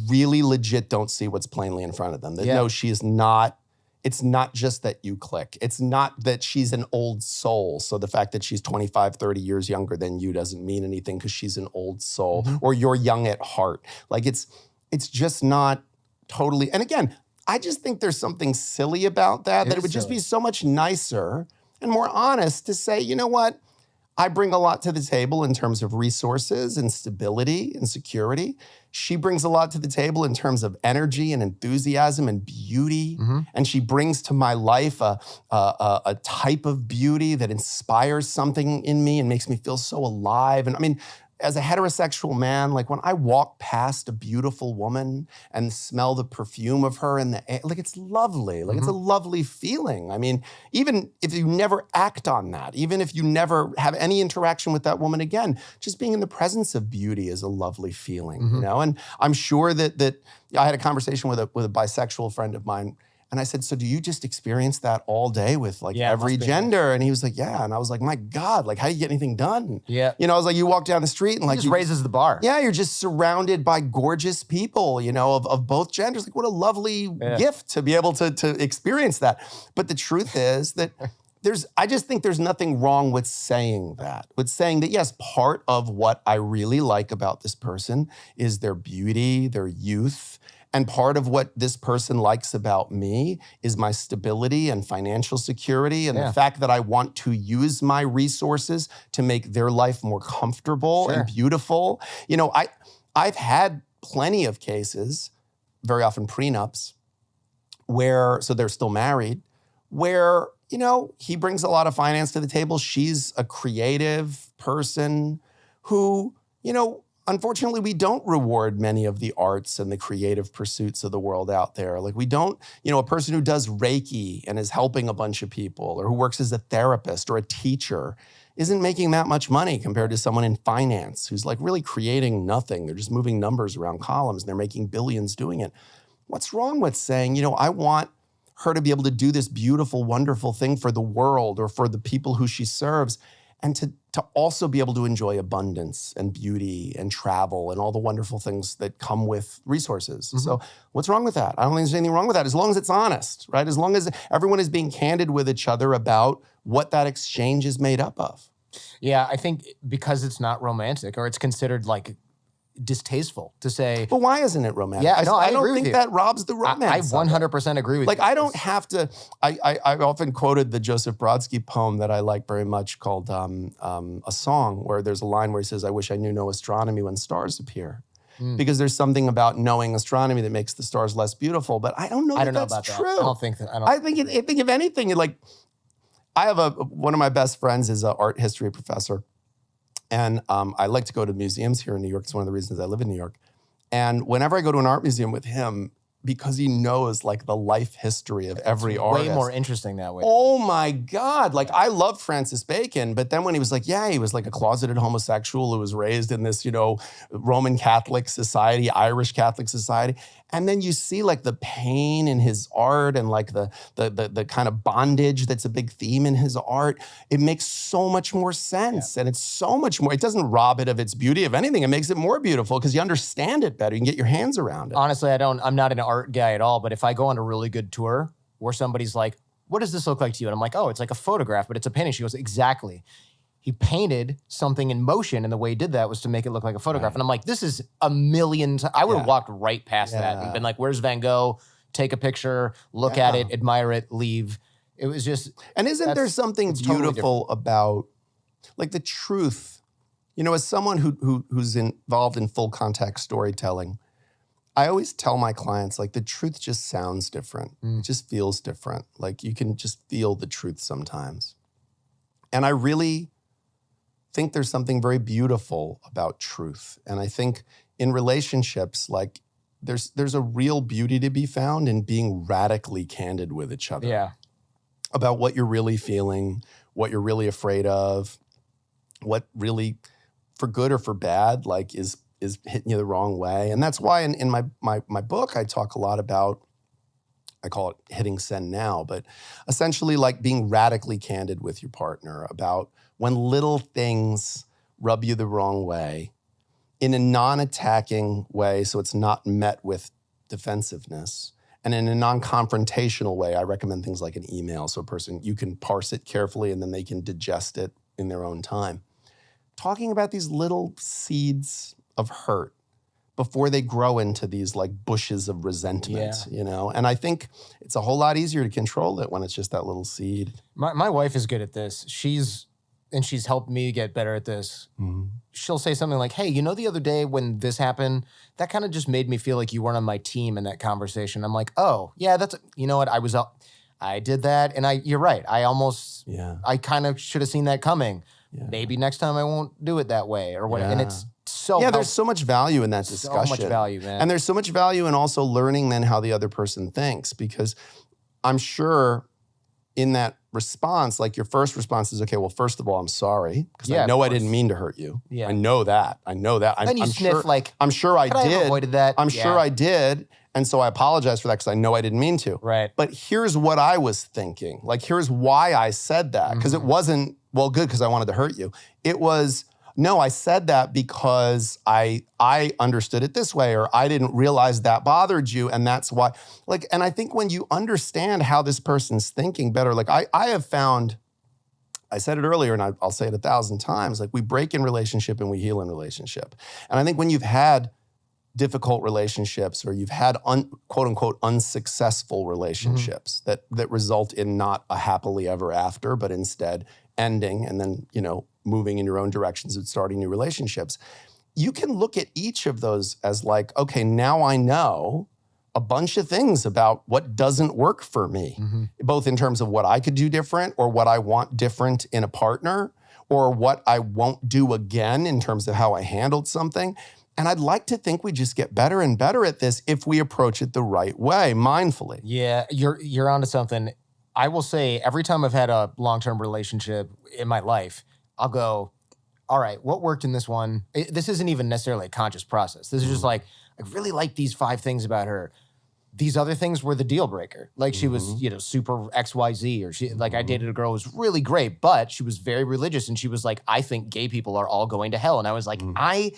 really legit don't see what's plainly in front of them. They know she is not. It's not just that you click. It's not that she's an old soul. So the fact that she's 25, 30 years younger than you doesn't mean anything because she's an old soul or you're young at heart. Like, it's just not totally. And again, I just think there's something silly about that, it would just be so much nicer and more honest to say, you know what? I bring a lot to the table in terms of resources and stability and security. She brings a lot to the table in terms of energy and enthusiasm and beauty. And she brings to my life a type of beauty that inspires something in me and makes me feel so alive. And as a heterosexual man, like, when I walk past a beautiful woman and smell the perfume of her in the air, like, it's lovely. Like, it's a lovely feeling. Even if you never act on that, even if you never have any interaction with that woman again, just being in the presence of beauty is a lovely feeling, And I'm sure that I had a conversation with a bisexual friend of mine. And I said, so do you just experience that all day with every gender? And he was like, yeah. And I was like, my God, like, how do you get anything done? Yeah. I was like, you walk down the street and like, just raises the bar. Yeah, you're just surrounded by gorgeous people, of both genders. Like, what a lovely gift to be able to experience that. But the truth is that I just think there's nothing wrong with saying that. With saying that, yes, part of what I really like about this person is their beauty, their youth, And part of what this person likes about me is my stability and financial security and the fact that I want to use my resources to make their life more comfortable and beautiful. You know, I've had plenty of cases, very often prenups, where, so they're still married, where, you know, he brings a lot of finance to the table. She's a creative person who, you know, unfortunately, we don't reward many of the arts and the creative pursuits of the world out there. Like we don't, you know, a person who does Reiki and is helping a bunch of people, or who works as a therapist or a teacher, isn't making that much money compared to someone in finance who's like really creating nothing. They're just moving numbers around columns and they're making billions doing it. What's wrong with saying, you know, I want her to be able to do this beautiful, wonderful thing for the world or for the people who she serves, and to also be able to enjoy abundance and beauty and travel and all the wonderful things that come with resources. So what's wrong with that? I don't think there's anything wrong with that, as long as it's honest, right? As long as everyone is being candid with each other about what that exchange is made up of. Yeah, I think because it's not romantic, or it's considered like distasteful to say. But why isn't it romantic? Yeah, no, I don't agree think with that robs the romance. I 100% agree with like, you. I don't have to, I often quoted the Joseph Brodsky poem that I like very much called A Song, where there's a line where he says, I wish I knew no astronomy when stars appear. Because there's something about knowing astronomy that makes the stars less beautiful, but I don't know that that's true. That. I don't think that. I think if anything, like, I have one of my best friends is an art history professor. And I like to go to museums here in New York. It's one of the reasons I live in New York. And whenever I go to an art museum with him, because he knows like the life history of every artist. Way more interesting that way. Oh my God. Like I loved Francis Bacon, but then when he was like, yeah, he was like a closeted homosexual who was raised in this, you know, Roman Catholic society, Irish Catholic society. And then you see like the pain in his art and like the kind of bondage that's a big theme in his art. It makes so much more sense. And it's so much more, it doesn't rob it of its beauty. If anything, it makes it more beautiful because you understand it better. You can get your hands around it. Honestly, I'm not an art guy at all, but if I go on a really good tour where somebody's like, what does this look like to you? And I'm like, oh, it's like a photograph, but it's a painting. She goes, exactly. He painted something in motion, and the way he did that was to make it look like a photograph. And I'm like, this is a million times. I would have walked right past that and been like, where's Van Gogh? Take a picture, look at it, admire it, leave. It was just... And isn't there something beautiful about, like, the truth? You know, as someone who's involved in full contact storytelling, I always tell my clients, like, the truth just sounds different. It just feels different. Like, you can just feel the truth sometimes. And I really think there's something very beautiful about truth. And I think in relationships, like, there's a real beauty to be found in being radically candid with each other. Yeah. About what you're really feeling, what you're really afraid of, what really, for good or for bad, like, is hitting you the wrong way. And that's why in my book, I talk a lot about, I call it hitting send now, but essentially like being radically candid with your partner about when little things rub you the wrong way in a non-attacking way, so it's not met with defensiveness. And in a non-confrontational way, I recommend things like an email, so a person, you can parse it carefully and then they can digest it in their own time. Talking about these little seeds of hurt before they grow into these like bushes of resentment, you know? And I think it's a whole lot easier to control it when it's just that little seed. My wife is good at this. She's helped me get better at this. She'll say something like, hey, you know, the other day when this happened, that kind of just made me feel like you weren't on my team in that conversation. I'm like, oh, yeah, you know what? I did that. And you're right. I kind of should have seen that coming. Maybe next time I won't do it that way or whatever. And it's so there's so much value in that discussion. So much value, man. And there's so much value in also learning then how the other person thinks, because I'm sure in that response, like your first response is, okay, well, first of all, I'm sorry, because I know I didn't mean to hurt you. I know that. Then you sniff sure, like, I'm sure I did. I avoided that. I'm sure I did. And so I apologize for that because I know I didn't mean to. Right. But here's what I was thinking. Like, here's why I said that. Because it wasn't, well, good, because I wanted to hurt you. It was, no, I said that because I understood it this way, or I didn't realize that bothered you, and that's why. Like, and I think when you understand how this person's thinking better, like I have found, I said it earlier, and I'll say it 1,000 times, like we break in relationship and we heal in relationship. And I think when you've had difficult relationships, or you've had quote unquote unsuccessful relationships that result in not a happily ever after, but instead ending and then, moving in your own directions and starting new relationships, you can look at each of those as like, okay, now I know a bunch of things about what doesn't work for me, both in terms of what I could do different or what I want different in a partner, or what I won't do again in terms of how I handled something. And I'd like to think we just get better and better at this if we approach it the right way, mindfully. Yeah, you're onto something. I will say every time I've had a long-term relationship in my life, I'll go, all right, what worked in this one? This isn't even necessarily a conscious process. This is just like, I really like these 5 things about her. These other things were the deal breaker. Like she was, super XYZ, or she, like I dated a girl who was really great, but she was very religious, and she was like, I think gay people are all going to hell. And I was like, I'm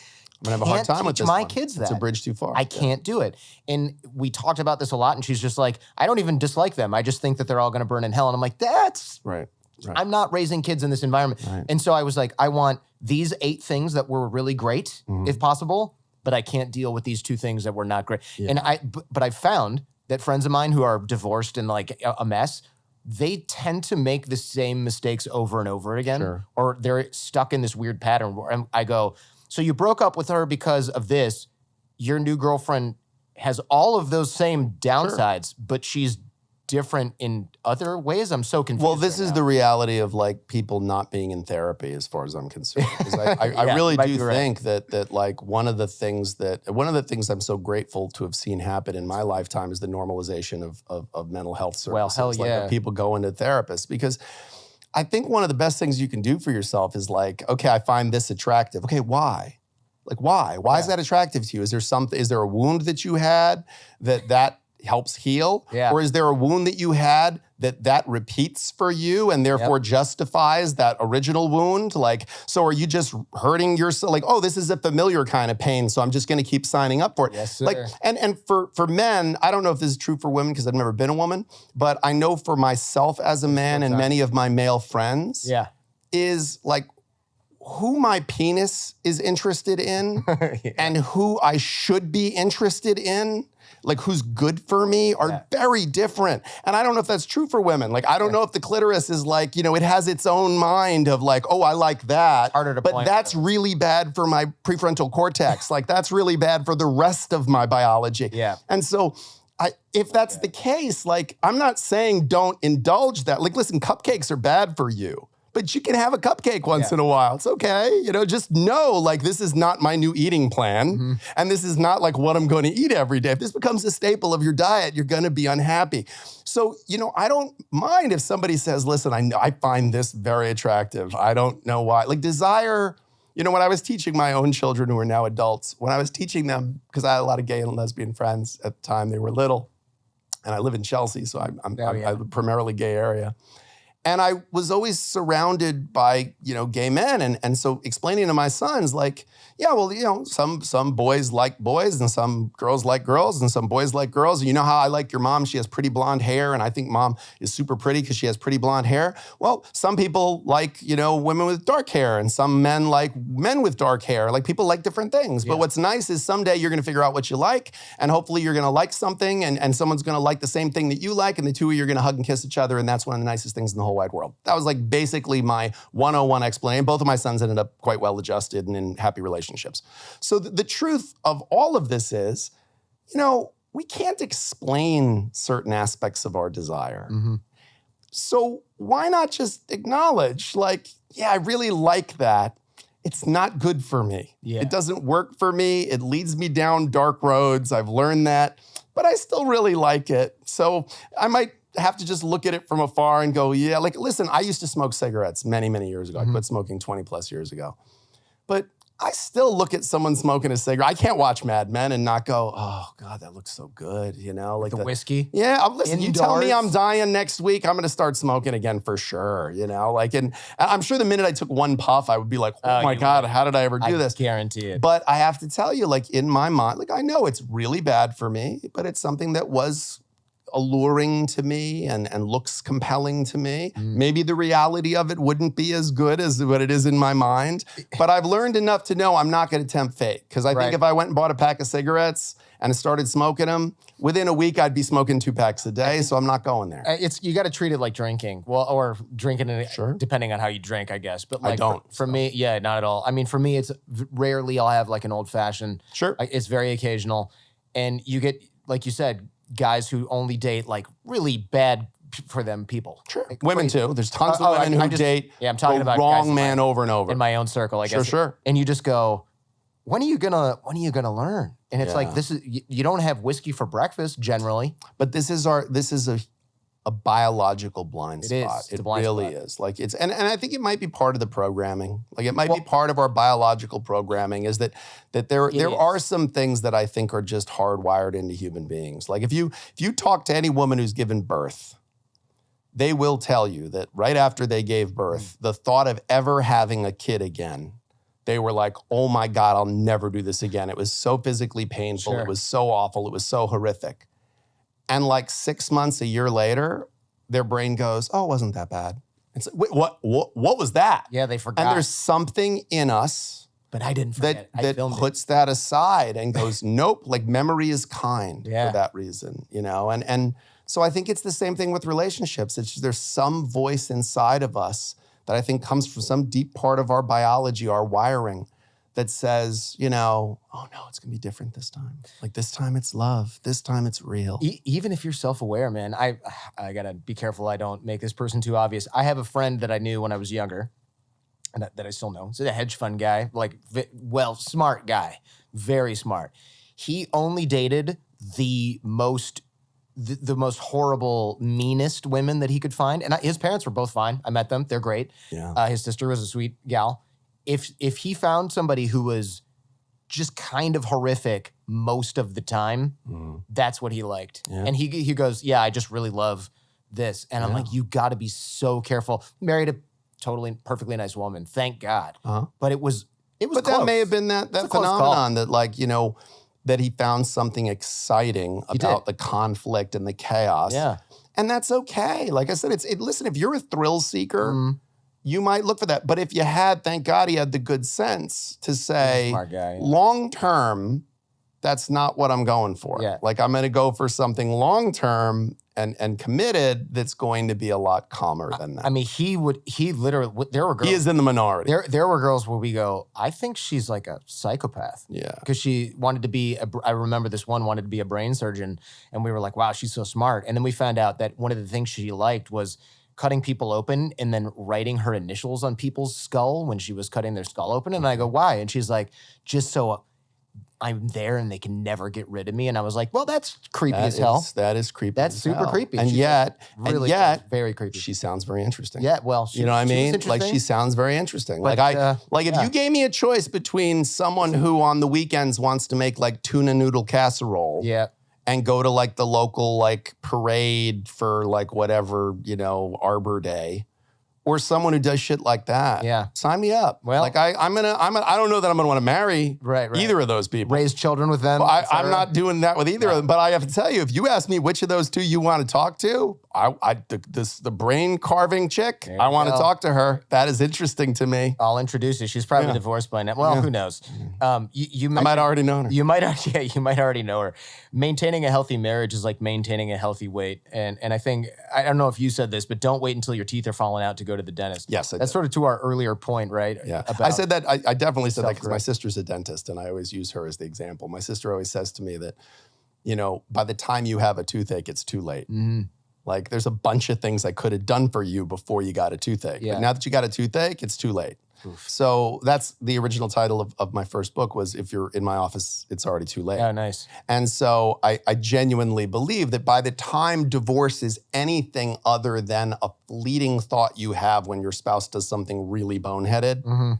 gonna have a hard time with this my kids that. It's a bridge too far. I can't do it. And we talked about this a lot, and she's just like, I don't even dislike them. I just think that they're all gonna burn in hell. And I'm like, that's right. I'm not raising kids in this environment. Right. And so I was like, I want these 8 things that were really great, if possible, but I can't deal with these 2 things that were not great. Yeah. And but I found that friends of mine who are divorced and like a mess, they tend to make the same mistakes over and over again, or they're stuck in this weird pattern where I go, so you broke up with her because of this. Your new girlfriend has all of those same downsides, but she's different in other ways. I'm so confused. Well, this is the reality of like people not being in therapy, as far as I'm concerned. Because I really do think that like one of the things I'm so grateful to have seen happen in my lifetime is the normalization of mental health services. Well, hell yeah. Like people going to therapists, because I think one of the best things you can do for yourself is like, okay, I find this attractive. Okay, why? Like why? Why is that attractive to you? Is there a wound that you had that helps heal? Yeah. Or is there a wound that you had that repeats for you and therefore justifies that original wound? Like, so are you just hurting yourself? Like, oh, this is a familiar kind of pain, so I'm just gonna keep signing up for it. Yes, sir. Like, and for men, I don't know if this is true for women because I've never been a woman, but I know for myself as a man and many of my male friends, is like who my penis is interested in and who I should be interested in, like who's good for me, are very different. And I don't know if that's true for women. Like, I don't know if the clitoris is like, it has its own mind of like, oh, I like that. Harder to but point that's really bad for my prefrontal cortex. Like that's really bad for the rest of my biology. Yeah. And so if that's the case, like, I'm not saying don't indulge that. Like, listen, cupcakes are bad for you. But you can have a cupcake once in a while. It's okay. Just know, like, this is not my new eating plan. And this is not like what I'm going to eat every day. If this becomes a staple of your diet, you're going to be unhappy. So, I don't mind if somebody says, listen, I find this very attractive. I don't know why. Like desire, when I was teaching my own children who are now adults, when I was teaching them, because I had a lot of gay and lesbian friends at the time, they were little. And I live in Chelsea, so I'm a primarily gay area. And I was always surrounded by, gay men. And so explaining to my sons, like, yeah, well, some boys like boys and some girls like girls and some boys like girls. And you know how I like your mom? She has pretty blonde hair. And I think mom is super pretty because she has pretty blonde hair. Well, some people like, women with dark hair, and some men like men with dark hair. Like people like different things. But what's nice is someday you're going to figure out what you like. And hopefully you're going to like something and someone's going to like the same thing that you like. And the two of you are going to hug and kiss each other. And that's one of the nicest things in the whole wide world. That was like basically my 101 explanation. Both of my sons ended up quite well adjusted and in happy relationships. So the truth of all of this is, we can't explain certain aspects of our desire. So why not just acknowledge, like, yeah, I really like that. It's not good for me. Yeah. It doesn't work for me. It leads me down dark roads. I've learned that, but I still really like it. So I might have to just look at it from afar and go, yeah, like, listen, I used to smoke cigarettes many, many years ago. I quit smoking 20 plus years ago. But I still look at someone smoking a cigarette. I can't watch Mad Men and not go, oh God, that looks so good, Like the whiskey? Yeah, listen, you tell me I'm dying next week, I'm gonna start smoking again for sure, Like, and I'm sure the minute I took one puff, I would be like, oh my God, how did I ever do this? I guarantee it. But I have to tell you, like, in my mind, like, I know it's really bad for me, but it's something that was alluring to me and looks compelling to me. Maybe the reality of it wouldn't be as good as what it is in my mind, but I've learned enough to know I'm not going to tempt fate. Because I think if I went and bought a pack of cigarettes and started smoking them, within a week I'd be smoking 2 packs a day, so I'm not going there. You got to treat it like drinking. Well, or drinking it depending on how you drink, I guess. But like I don't. For me, not at all. I mean, for me, it's rarely I'll have like an old fashioned. Sure. It's very occasional. And you get, like you said, guys who only date like really bad for them people. Sure. Like, women too. There's tons of women who date I'm talking the about wrong man over and over. In my own circle, I guess. Sure. And you just go, when are you gonna learn? And it's like, this is, you don't have whiskey for breakfast generally. But this is a biological blind spot. It really is. Like and I think it might be part of the programming. Like it might be part of our biological programming is that there are some things that I think are just hardwired into human beings. Like if you talk to any woman who's given birth, they will tell you that right after they gave birth, the thought of ever having a kid again, they were like, oh my God, I'll never do this again. It was so physically painful. It was so awful. It was so horrific. And like 6 months, a year later, their brain goes, oh, it wasn't that bad. It's like, wait, what was that? Yeah, they forgot. And there's something in us but I didn't forget. that puts that aside and goes, nope, like memory is kind for that reason, you know? And so I think it's the same thing with relationships. It's just, there's some voice inside of us that I think comes from some deep part of our biology, our wiring, that says, you know, oh no, it's gonna be different this time. Like this time it's love. This time it's real. Even if you're self-aware, man, I gotta be careful I don't make this person too obvious. I have a friend that I knew when I was younger, and that I still know. He's a hedge fund guy, like, smart guy, very smart. He only dated the most horrible, meanest women that he could find. And his parents were both fine. I met them. They're great. Yeah. His sister was a sweet gal. If he found somebody who was just kind of horrific most of the time, that's what he liked. Yeah. And he goes, yeah, I just really love this. And I'm like, you got to be so careful. Married a totally perfectly nice woman, thank God. But it was But close. that may have been that phenomenon that, like, you know, that he found something exciting about the conflict and the chaos. Yeah. And that's okay. Like I said, listen, if you're a thrill seeker, you might look for that. But if you had, thank God he had the good sense to say, smart guy, long term, that's not what I'm going for. Yeah. Like I'm going to go for something long term and committed that's going to be a lot calmer than that. I mean, he literally, there were girls. He is in the minority. There were girls where we go, I think she's like a psychopath. Yeah. Because she wanted to be, I remember this one wanted to be a brain surgeon. And we were like, wow, she's so smart. And then we found out that one of the things she liked was cutting people open and then writing her initials on people's skull when she was cutting their skull open. And I go, why? And she's like, just so I'm there and they can never get rid of me. And I was like, well, that's creepy as hell. That is creepy. That's super creepy. And yet, very creepy. She sounds very interesting. Yeah, well, you know what I mean? Like she sounds very interesting. But, if you gave me a choice between someone who on the weekends wants to make like tuna noodle casserole, and go to like the local like parade for like whatever, you know, Arbor Day, or someone who does shit like that. Sign me up. Well, like I don't know that I'm gonna want to marry either of those people. Raise children with them. I'm not doing that with either of them. But I have to tell you, if you ask me which of those two you want to talk to, the brain carving chick, I want to talk to her. That is interesting to me. I'll introduce you. She's probably divorced by now. Well, who knows? You I might already know her. You might already know her. Maintaining a healthy marriage is like maintaining a healthy weight. And I think, I don't know if you said this, but don't wait until your teeth are falling out to go to the dentist. Yes, that's sort of to our earlier point, right? Yeah, I said that. I definitely said that because my sister's a dentist, and I always use her as the example. My sister always says to me that, you know, by the time you have a toothache, it's too late. Like there's a bunch of things I could have done for you before you got a toothache. But now that you got a toothache, it's too late. So that's the original title of my first book was If You're in My Office, It's Already Too Late. Oh, nice. And so I genuinely believe that by the time divorce is anything other than a fleeting thought you have when your spouse does something really boneheaded,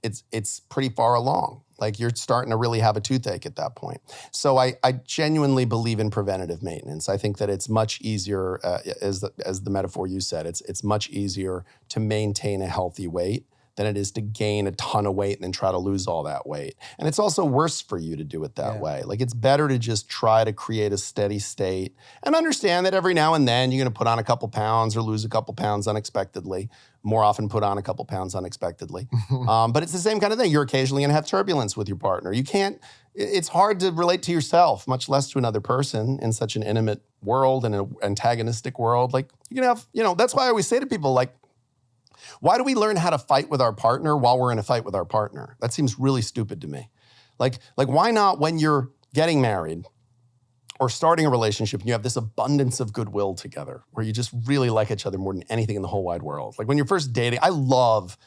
it's pretty far along. Like you're starting to really have a toothache at that point. So I genuinely believe in preventative maintenance. I think that it's much easier, as the metaphor you said, it's much easier to maintain a healthy weight than it is to gain a ton of weight and then try to lose all that weight. And it's also worse for you to do it that way. Like, it's better to just try to create a steady state and understand that every now and then you're going to put on a couple pounds or lose a couple pounds unexpectedly. More often put on a couple pounds unexpectedly. But it's the same kind of thing. You're occasionally going to have turbulence with your partner. It's hard to relate to yourself, much less to another person in such an intimate world and an antagonistic world. Like, you can have, that's why I always say to people, like, why do we learn how to fight with our partner while we're in a fight with our partner? That seems really stupid to me. Like why not, when you're getting married or starting a relationship and you have this abundance of goodwill together where you just really like each other more than anything in the whole wide world? Like, when you're first dating, I love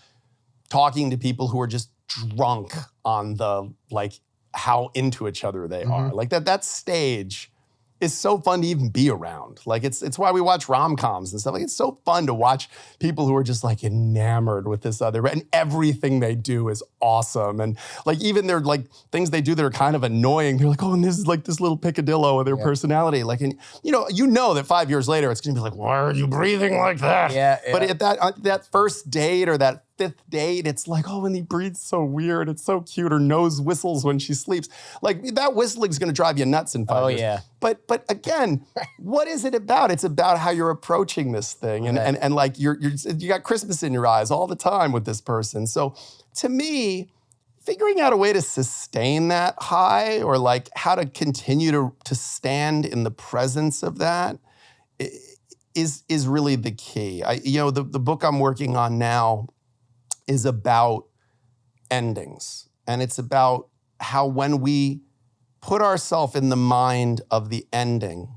talking to people who are just drunk on the, like, how into each other they are. Like, that stage is so fun to even be around. Like, it's why we watch rom-coms and stuff. Like, it's so fun to watch people who are just, like, enamored with this other, and everything they do is awesome. And, like, even their, like, things they do that are kind of annoying, you're like, oh, and this is like this little picadillo of their personality. Like, and you know that 5 years later it's gonna be like, why are you breathing like that? But at that first date or that fifth date, it's like, oh, and he breathes so weird. It's so cute. Her nose whistles when she sleeps. Like, that whistling's gonna drive you nuts in 5 years. But again, what is it about? It's about how you're approaching this thing. And like, you got Christmas in your eyes all the time with this person. So to me, figuring out a way to sustain that high, or like how to continue to stand in the presence of that, is really the key. The book I'm working on now is about endings. And it's about how, when we put ourselves in the mind of the ending,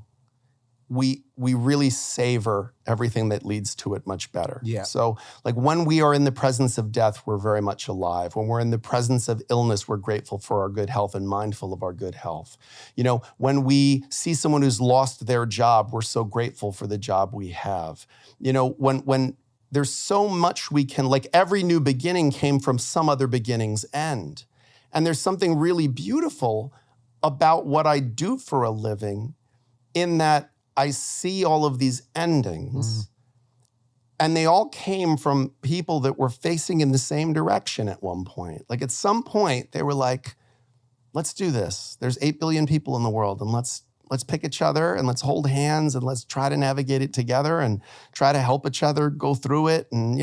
we really savor everything that leads to it much better. So, like, when we are in the presence of death, we're very much alive. When we're in the presence of illness, we're grateful for our good health and mindful of our good health. When we see someone who's lost their job, we're so grateful for the job we have. When there's so much we can, like, every new beginning came from some other beginning's end. And there's something really beautiful about what I do for a living, in that I see all of these endings, and they all came from people that were facing in the same direction at one point. Like, at some point, they were like, let's do this. There's 8 billion people in the world, and let's pick each other, and let's hold hands, and let's try to navigate it together and try to help each other go through it. And,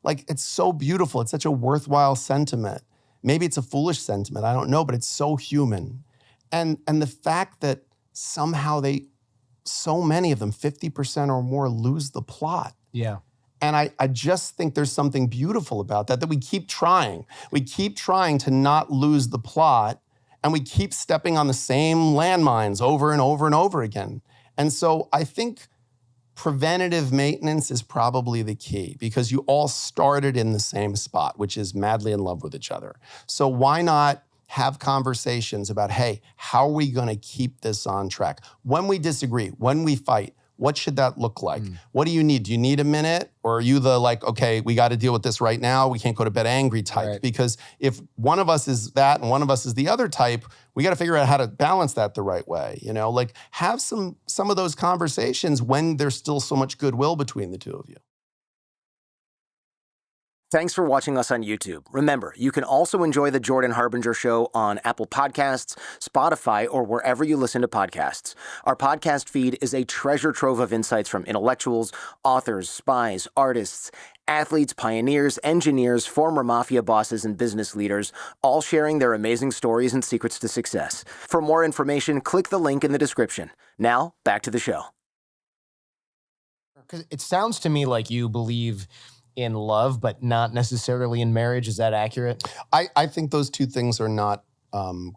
like, it's so beautiful. It's such a worthwhile sentiment. Maybe it's a foolish sentiment, I don't know, but it's so human. And the fact that somehow so many of them, 50% or more, lose the plot. And I just think there's something beautiful about that we keep trying. We keep trying to not lose the plot, and we keep stepping on the same landmines over and over and over again. And so I think preventative maintenance is probably the key, because you all started in the same spot, which is madly in love with each other. So why not have conversations about, hey, how are we going to keep this on track? When we disagree, when we fight, what should that look like? What do you need? Do you need a minute? Or are you the, like, okay, we got to deal with this right now, we can't go to bed angry type? Because if one of us is that and one of us is the other type, we got to figure out how to balance that the right way. Like, have some of those conversations when there's still so much goodwill between the two of you. Thanks for watching us on YouTube. Remember, you can also enjoy The Jordan Harbinger Show on Apple Podcasts, Spotify, or wherever you listen to podcasts. Our podcast feed is a treasure trove of insights from intellectuals, authors, spies, artists, athletes, pioneers, engineers, former mafia bosses, and business leaders, all sharing their amazing stories and secrets to success. For more information, click the link in the description. Now, back to the show. Because it sounds to me like you believe in love, but not necessarily in marriage. Is that accurate? I think those two things are not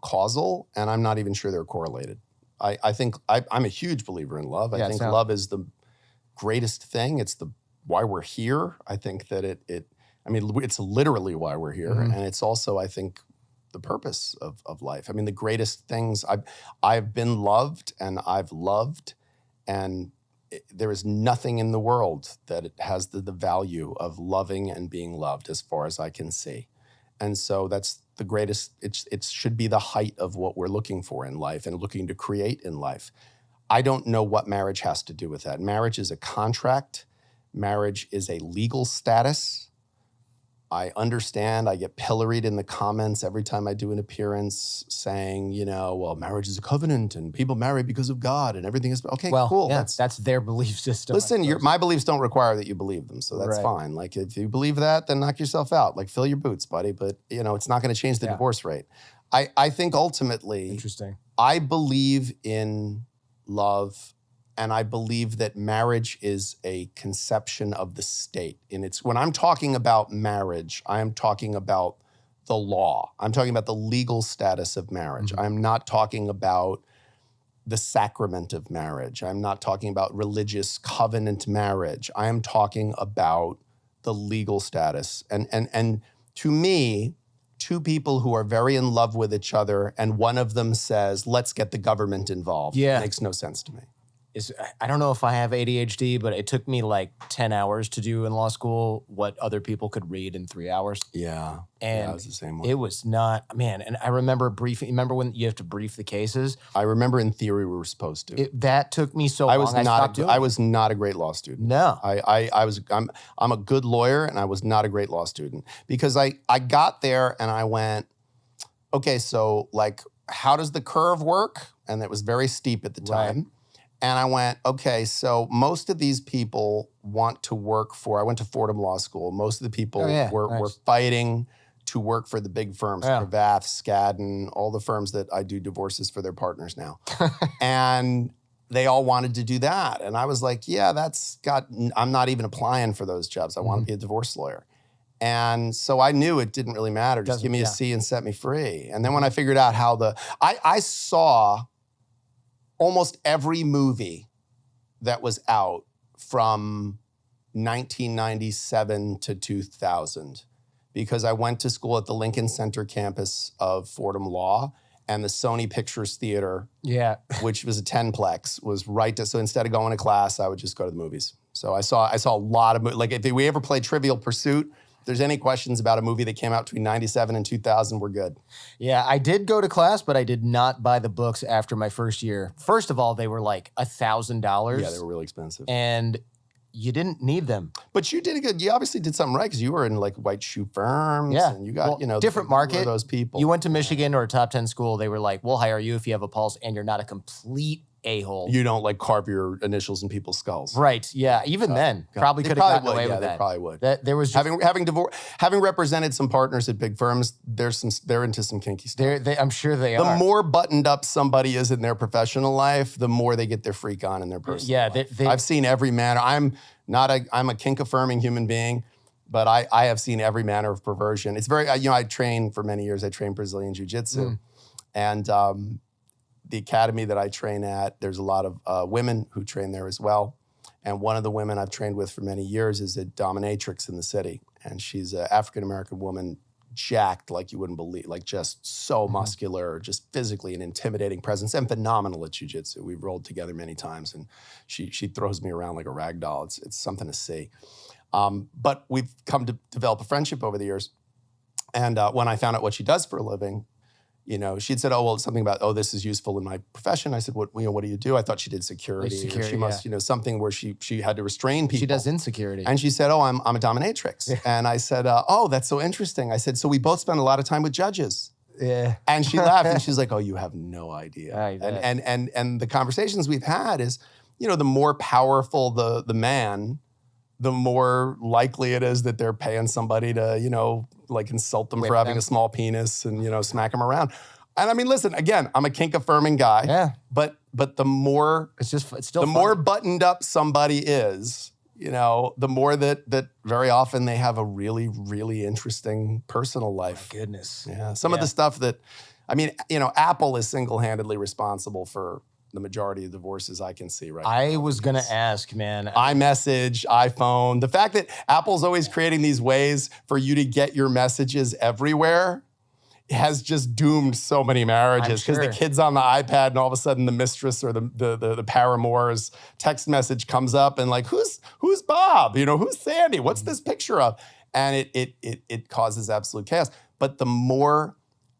causal, and I'm not even sure they're correlated. I think I'm a huge believer in love. I think love is the greatest thing. It's why we're here. I think that it's literally why we're here. And it's also, I think, the purpose of life. I mean, the greatest things, I've been loved and I've loved, and there is nothing in the world that it has the value of loving and being loved, as far as I can see. And so that's the greatest, it should be the height of what we're looking for in life and looking to create in life. I don't know what marriage has to do with that. Marriage is a contract. Marriage is a legal status. I understand. I get pilloried in the comments every time I do an appearance saying, well, marriage is a covenant and people marry because of God and everything is, okay, cool. Yeah, that's their belief system. Listen, my beliefs don't require that you believe them, so that's fine. Like, if you believe that, then knock yourself out. Like, fill your boots, buddy. But, it's not going to change the divorce rate. I think ultimately, interesting. I believe in love, and I believe that marriage is a conception of the state. And when I'm talking about marriage, I am talking about the law. I'm talking about the legal status of marriage. I'm not talking about the sacrament of marriage. I'm not talking about religious covenant marriage. I am talking about the legal status. And to me, two people who are very in love with each other and one of them says, let's get the government involved, makes no sense to me. I don't know if I have ADHD, but it took me like 10 hours to do in law school what other people could read in 3 hours. Yeah. And I was the same way. It was not, man. And I remember remember when you have to brief the cases? I remember in theory we were supposed to. That took me so long. I was not a great law student. No. I'm a good lawyer and I was not a great law student because I got there and I went, okay, so like, how does the curve work? And it was very steep at the time. Right. And I went, okay, so most of these people want to work for, I went to Fordham Law School. Most of the people were fighting to work for the big firms, Cravath, Skadden, all the firms that I do divorces for their partners now. And they all wanted to do that. And I was like, I'm not even applying for those jobs. I want to be a divorce lawyer. And so I knew it didn't really matter. Just give me a C and set me free. And then when I figured out how I saw almost every movie that was out from 1997 to 2000 because I went to school at the Lincoln Center campus of Fordham Law and the Sony Pictures Theater, which was a 10-plex, was so instead of going to class, I would just go to the movies. So I saw a lot of movies. Like if we ever played Trivial Pursuit, if there's any questions about a movie that came out between 97 and 2000, we're good. Yeah, I did go to class, but I did not buy the books after my first year. First of all, they were like $1,000. Yeah, they were really expensive. And you didn't need them. But you obviously did something right because you were in like white shoe firms. Yeah. And you got, different market. Those people. You went to Michigan or a top 10 school, they were like, we'll hire you if you have a pulse and you're not a complete a-hole. You don't like carve your initials in people's skulls. Right. Yeah. Even then, probably could have gotten away with that. They probably would. There was just, having represented some partners at big firms, they're into some kinky stuff. I'm sure they are. The more buttoned up somebody is in their professional life, the more they get their freak on in their personal life. I've seen every manner. I'm a kink affirming human being, but I have seen every manner of perversion. It's very, I trained for many years. I trained Brazilian Jiu-Jitsu, and the academy that I train at, there's a lot of women who train there as well. And one of the women I've trained with for many years is a dominatrix in the city. And she's an African-American woman, jacked like you wouldn't believe, like just so muscular, just physically an intimidating presence and phenomenal at jiu-jitsu. We've rolled together many times and she throws me around like a rag doll. It's something to see. But we've come to develop a friendship over the years. And when I found out what she does for a living, she'd said, something about, this is useful in my profession. I said, what do you do? I thought she did security. She must, something where she had to restrain people. She does insecurity. And she said, I'm a dominatrix. Yeah. And I said, that's so interesting. I said, so we both spend a lot of time with judges. Yeah. And she laughed and she's like, you have no idea. And the conversations we've had is, the more powerful the man, the more likely it is that they're paying somebody to, like insult them for having a small penis and, smack them around. And I mean, listen, again, I'm a kink affirming guy. Yeah. But the more more buttoned up somebody is, the more that very often they have a really, really interesting personal life. My goodness. Yeah. Some of the stuff that, Apple is single-handedly responsible for the majority of divorces I can see right now. I was going to ask, man. iMessage, iPhone. The fact that Apple's always creating these ways for you to get your messages everywhere has just doomed so many marriages because the kid's on the iPad and all of a sudden the mistress or the paramour's text message comes up and like, who's Bob? Who's Sandy? What's this picture of? And it causes absolute chaos. But the more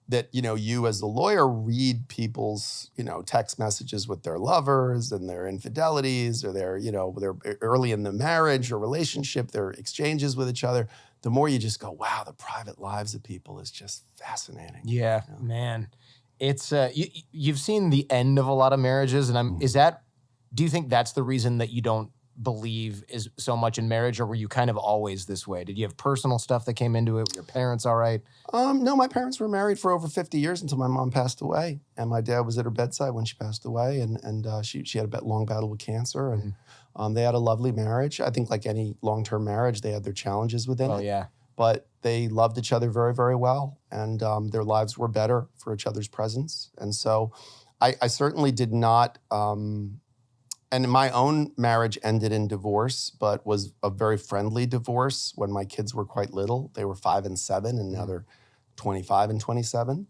that, you as a lawyer read people's, text messages with their lovers and their infidelities or their, they're early in the marriage or relationship, their exchanges with each other, the more you just go, wow, the private lives of people is just fascinating. Yeah, man. It's you've seen the end of a lot of marriages, and do you think that's the reason that you don't believe is so much in marriage, or were you kind of always this way? Did you have personal stuff that came into it? Were your parents all right? No, my parents were married for over 50 years until my mom passed away, and my dad was at her bedside when she passed away, and she had a long battle with cancer, and they had a lovely marriage. I think like any long-term marriage, they had their challenges within it. Oh yeah. But they loved each other very, very well, and their lives were better for each other's presence. And so I certainly did not, and my own marriage ended in divorce, but was a very friendly divorce when my kids were quite little. They were 5 and 7, and now they're 25 and 27.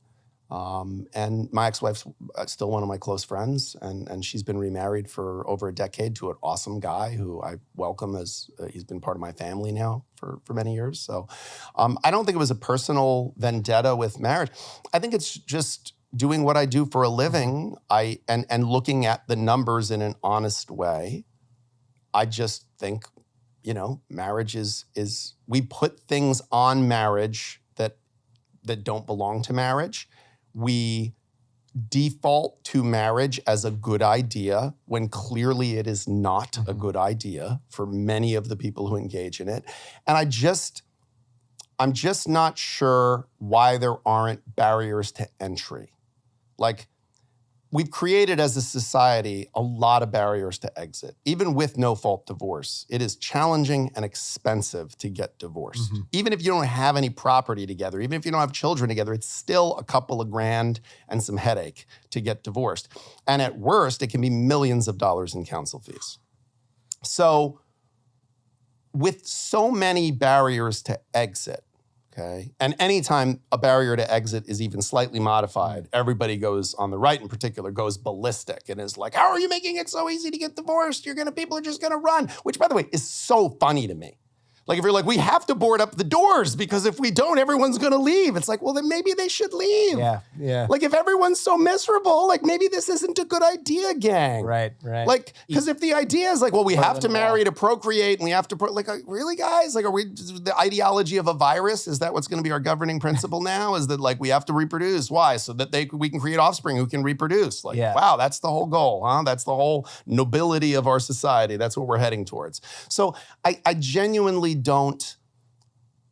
And my ex-wife's still one of my close friends, and she's been remarried for over a decade to an awesome guy who I welcome as he's been part of my family now for many years. So I don't think it was a personal vendetta with marriage. I think it's just doing what I do for a living, and looking at the numbers in an honest way. I just think, marriage is we put things on marriage that don't belong to marriage. We default to marriage as a good idea when clearly it is not a good idea for many of the people who engage in it. And I'm just not sure why there aren't barriers to entry. Like, we've created as a society a lot of barriers to exit. Even with no-fault divorce, it is challenging and expensive to get divorced. Even if you don't have any property together, even if you don't have children together, it's still a couple of grand and some headache to get divorced. And at worst, it can be millions of dollars in counsel fees. So with so many barriers to exit, okay, and anytime a barrier to exit is even slightly modified, everybody goes, on the right in particular, goes ballistic and is like, how are you making it so easy to get divorced? People are just gonna run, which, by the way, is so funny to me. Like, if you're like, we have to board up the doors because if we don't, everyone's gonna leave. It's like, well, then maybe they should leave. Yeah. Like, if everyone's so miserable, like, maybe this isn't a good idea, gang. Right. Like, because if the idea is like, well, we have to marry to procreate and we have to, really, guys? Like, are we, the ideology of a virus, is that what's gonna be our governing principle now? Is that, like, we have to reproduce? Why? So that we can create offspring who can reproduce. Like, wow, that's the whole goal, huh? That's the whole nobility of our society. That's what we're heading towards. So I genuinely don't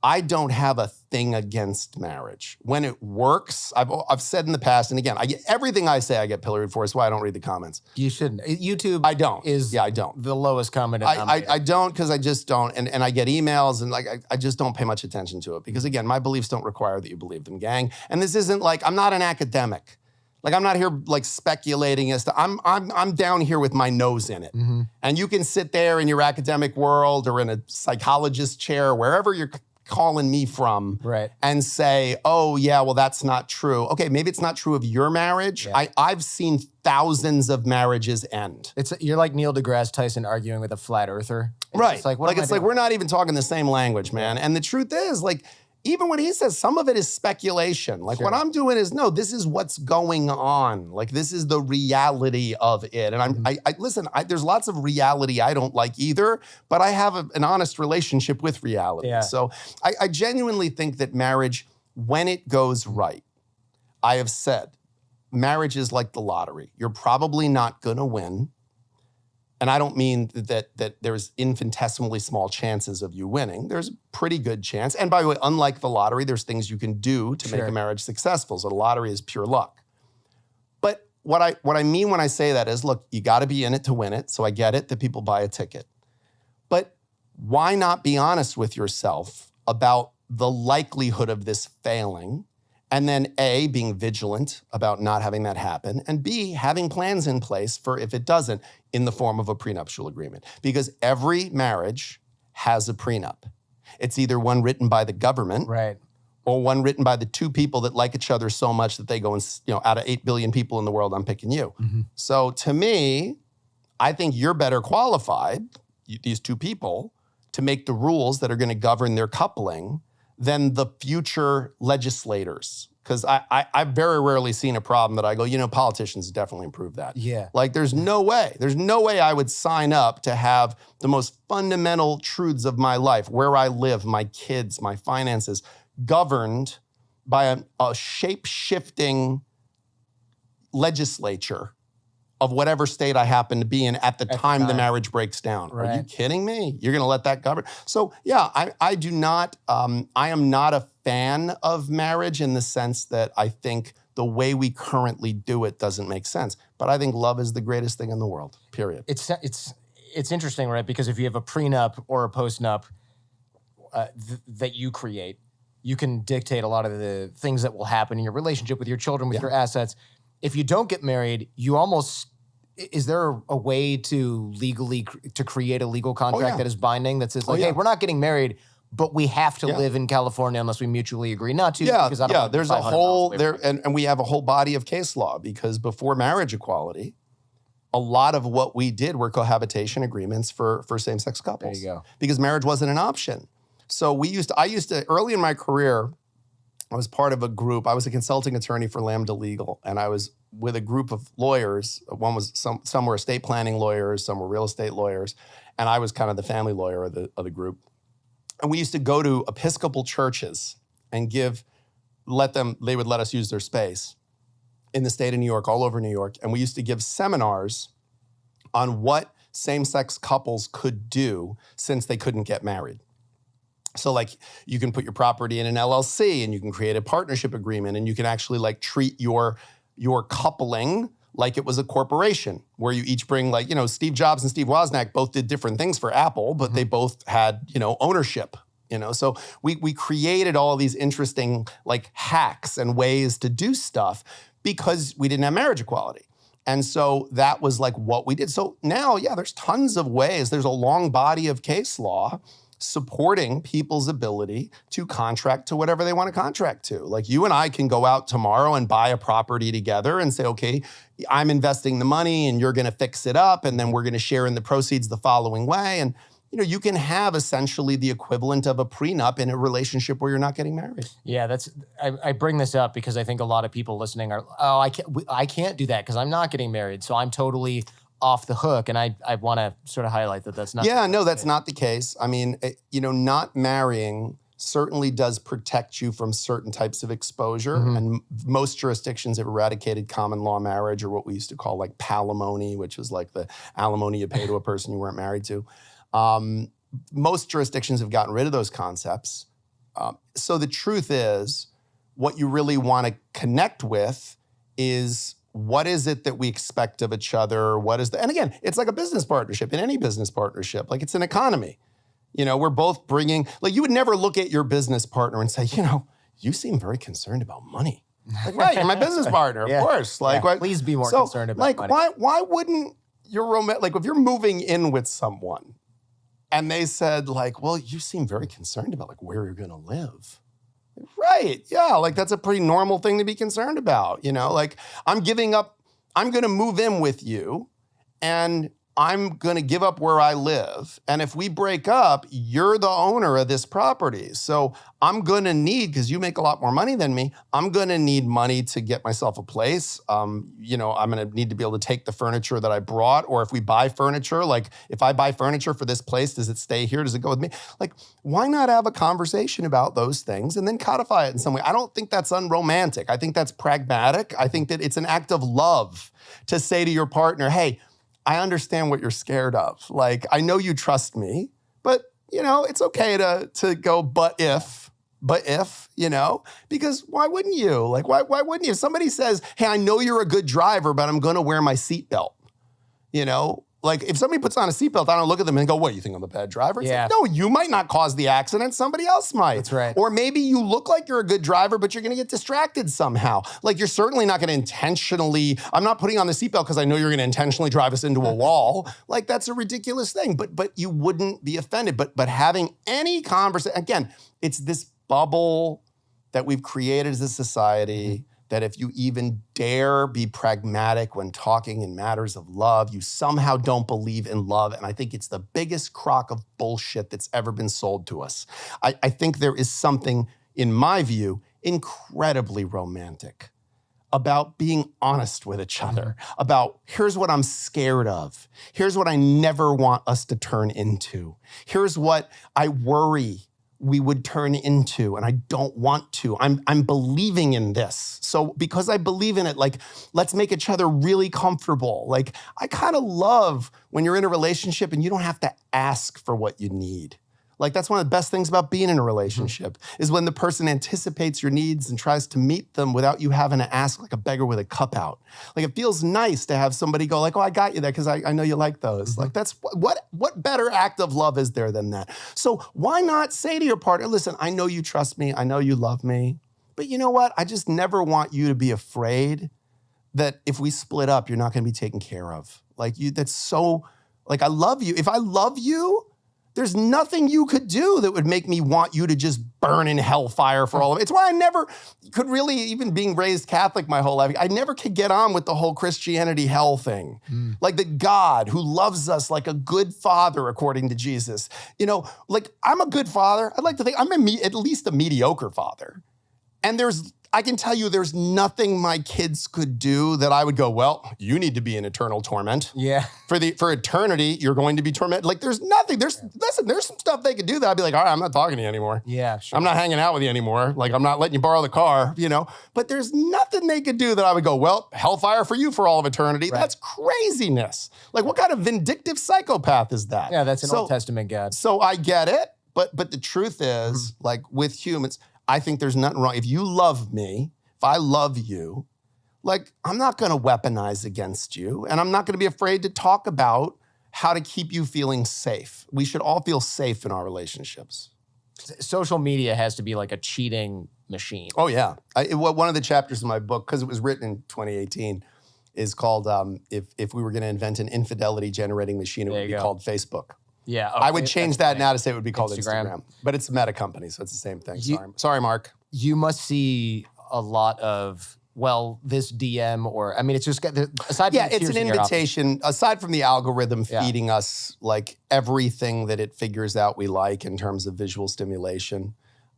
have a thing against marriage. When it works, I've said in the past, and again, everything I say I get pilloried for. That's why I don't read the comments. You shouldn't. YouTube I don't. I don't. The lowest comment. I don't, because I just don't. And I get emails, and I just don't pay much attention to it. Because again, my beliefs don't require that you believe them, gang. And this isn't like, I'm not an academic. Like, I'm not here like speculating as to, I'm down here with my nose in it. And you can sit there in your academic world or in a psychologist chair, wherever you're calling me from, and say, oh yeah, well, that's not true. Okay, maybe it's not true of your marriage. I've seen thousands of marriages end. You're like Neil deGrasse Tyson arguing with a flat earther. It's like we're not even talking the same language, man. And the truth is, like, even when he says some of it is speculation, like what I'm doing is, no, this is what's going on. Like, this is the reality of it. And listen, there's lots of reality I don't like either, but I have an honest relationship with reality. So I genuinely think that marriage, when it goes right, I have said, marriage is like the lottery. You're probably not gonna win. And I don't mean that there's infinitesimally small chances of you winning. There's a pretty good chance. And by the way, unlike the lottery, there's things you can do to make a marriage successful. So the lottery is pure luck. But what I mean when I say that is, look, you gotta be in it to win it. So I get it that people buy a ticket. But why not be honest with yourself about the likelihood of this failing? And then A, being vigilant about not having that happen, and B, having plans in place for if it doesn't, in the form of a prenuptial agreement. Because every marriage has a prenup. It's either one written by the government, or one written by the two people that like each other so much that they go and, out of 8 billion people in the world, I'm picking you. So to me, I think you're better qualified, these two people, to make the rules that are gonna govern their coupling than the future legislators. because I've very rarely seen a problem that I go, politicians definitely improve that. Yeah. Like there's no way I would sign up to have the most fundamental truths of my life, where I live, my kids, my finances, governed by a shape-shifting legislature of whatever state I happen to be in at the time the marriage breaks down. Right. Are you kidding me? You're going to let that govern? So yeah, I do not, I am not a fan of marriage in the sense that I think the way we currently do it doesn't make sense. But I think love is the greatest thing in the world, period. It's interesting, right? Because if you have a prenup or a postnup that you create, you can dictate a lot of the things that will happen in your relationship with your children, with your assets. If you don't get married, is there a way to legally create a legal contract that is binding that says hey, we're not getting married, but we have to live in California unless we mutually agree not to? Because I don't want there's a whole and we have a whole body of case law, because before marriage equality, a lot of what we did were cohabitation agreements for same-sex couples. There you go. Because marriage wasn't an option. So I used to early in my career, I was part of a group. I was a consulting attorney for Lambda Legal, and I was with a group of lawyers. One was some were estate planning lawyers, some were real estate lawyers, and I was kind of the family lawyer of the group. And we used to go to Episcopal churches and they would let us use their space in the state of New York, all over New York, and we used to give seminars on what same-sex couples could do since they couldn't get married. So like you can put your property in an LLC and you can create a partnership agreement and you can actually like treat your coupling like it was a corporation where you each bring Steve Jobs and Steve Wozniak both did different things for Apple, but they both had, ownership, So we created all these interesting like hacks and ways to do stuff because we didn't have marriage equality. And so that was like what we did. So now, there's tons of ways. There's a long body of case law supporting people's ability to contract to whatever they want to contract to. Like you and I can go out tomorrow and buy a property together and say, okay, I'm investing the money and you're going to fix it up and then we're going to share in the proceeds the following way. And you can have essentially the equivalent of a prenup in a relationship where you're not getting married. Yeah, I bring this up because I think a lot of people listening are, I can't do that because I'm not getting married. So I'm totally off the hook. And I want to sort of highlight that's not. Yeah, no, that's not the case. I mean, not marrying certainly does protect you from certain types of exposure. And most jurisdictions have eradicated common law marriage, or what we used to call like palimony, which was like the alimony you pay to a person you weren't married to. Most jurisdictions have gotten rid of those concepts. So the truth is, what you really want to connect with is, what is it that we expect of each other? And again, it's like a business partnership. In any business partnership, like it's an economy. We're both bringing, like you would never look at your business partner and say, you seem very concerned about money. Like, right, you're my business partner, of course. Like, please be more concerned about money. Like, why wouldn't your like if you're moving in with someone and they said like, well, you seem very concerned about like where you're going to live. Right. Yeah. Like that's a pretty normal thing to be concerned about. Like I'm going to move in with you and I'm going to give up where I live. And if we break up, you're the owner of this property. So I'm going to need, because you make a lot more money than me, I'm going to need money to get myself a place. I'm going to need to be able to take the furniture that I brought. Or if we buy furniture, like if I buy furniture for this place, does it stay here? Does it go with me? Like, why not have a conversation about those things and then codify it in some way? I don't think that's unromantic. I think that's pragmatic. I think that it's an act of love to say to your partner, hey, I understand what you're scared of. Like, I know you trust me, but, it's okay to go, but if, because why wouldn't you? Like, why wouldn't you? If somebody says, hey, I know you're a good driver, but I'm going to wear my seatbelt, Like, if somebody puts on a seatbelt, I don't look at them and go, what, you think I'm a bad driver? It's like, no, you might not cause the accident. Somebody else might. That's right. Or maybe you look like you're a good driver, but you're going to get distracted somehow. Like, you're certainly not going to intentionally, I'm not putting on the seatbelt because I know you're going to intentionally drive us into a wall. Like, that's a ridiculous thing. But you wouldn't be offended. But having any conversation, again, it's this bubble that we've created as a society that if you even dare be pragmatic when talking in matters of love, you somehow don't believe in love. And I think it's the biggest crock of bullshit that's ever been sold to us. I think there is something, in my view, incredibly romantic about being honest with each other, about here's what I'm scared of. Here's what I never want us to turn into. Here's what I worry we would turn into and I don't want to. I'm believing in this. So because I believe in it, like, let's make each other really comfortable. Like, I kind of love when you're in a relationship and you don't have to ask for what you need. Like, that's one of the best things about being in a relationship is when the person anticipates your needs and tries to meet them without you having to ask like a beggar with a cup out. Like, it feels nice to have somebody go like, oh, I got you that because I know you like those. Like, that's what better act of love is there than that? So why not say to your partner, listen, I know you trust me. I know you love me. But you know what? I just never want you to be afraid that if we split up, you're not going to be taken care of. Like, that's so, like, I love you. If I love you, there's nothing you could do that would make me want you to just burn in hellfire for all of it. It's why I never could really, even being raised Catholic my whole life, I never could get on with the whole Christianity hell thing. Like the God who loves us like a good father, according to Jesus. You know, like I'm a good father. I'd like to think I'm at least a mediocre father. And I can tell you there's nothing my kids could do that I would go, well, you need to be in eternal torment. Yeah. For eternity, you're going to be tormented. Like there's nothing, listen, there's some stuff they could do that I'd be like, all right, I'm not talking to you anymore. Yeah, sure. I'm not hanging out with you anymore. Like I'm not letting you borrow the car, you know? But there's nothing they could do that I would go, well, hellfire for you for all of eternity. Right. That's craziness. Like what kind of vindictive psychopath is that? Yeah, that's an Old Testament God. So I get it, but the truth is, like with humans, I think there's nothing wrong. If you love me, if I love you, like I'm not going to weaponize against you and I'm not going to be afraid to talk about how to keep you feeling safe. We should all feel safe in our relationships. Social media has to be like a cheating machine. Oh yeah. One of the chapters in my book, because it was written in 2018, is called if we were going to invent an infidelity generating machine, it would be called Facebook. Yeah, I would change that now to say it would be called Instagram. But it's a meta company, so it's the same thing. Sorry, Mark. You must see a lot of, well, this DM or, I mean, it's just, aside from it's an invitation, aside from the algorithm feeding us like everything that it figures out we like in terms of visual stimulation.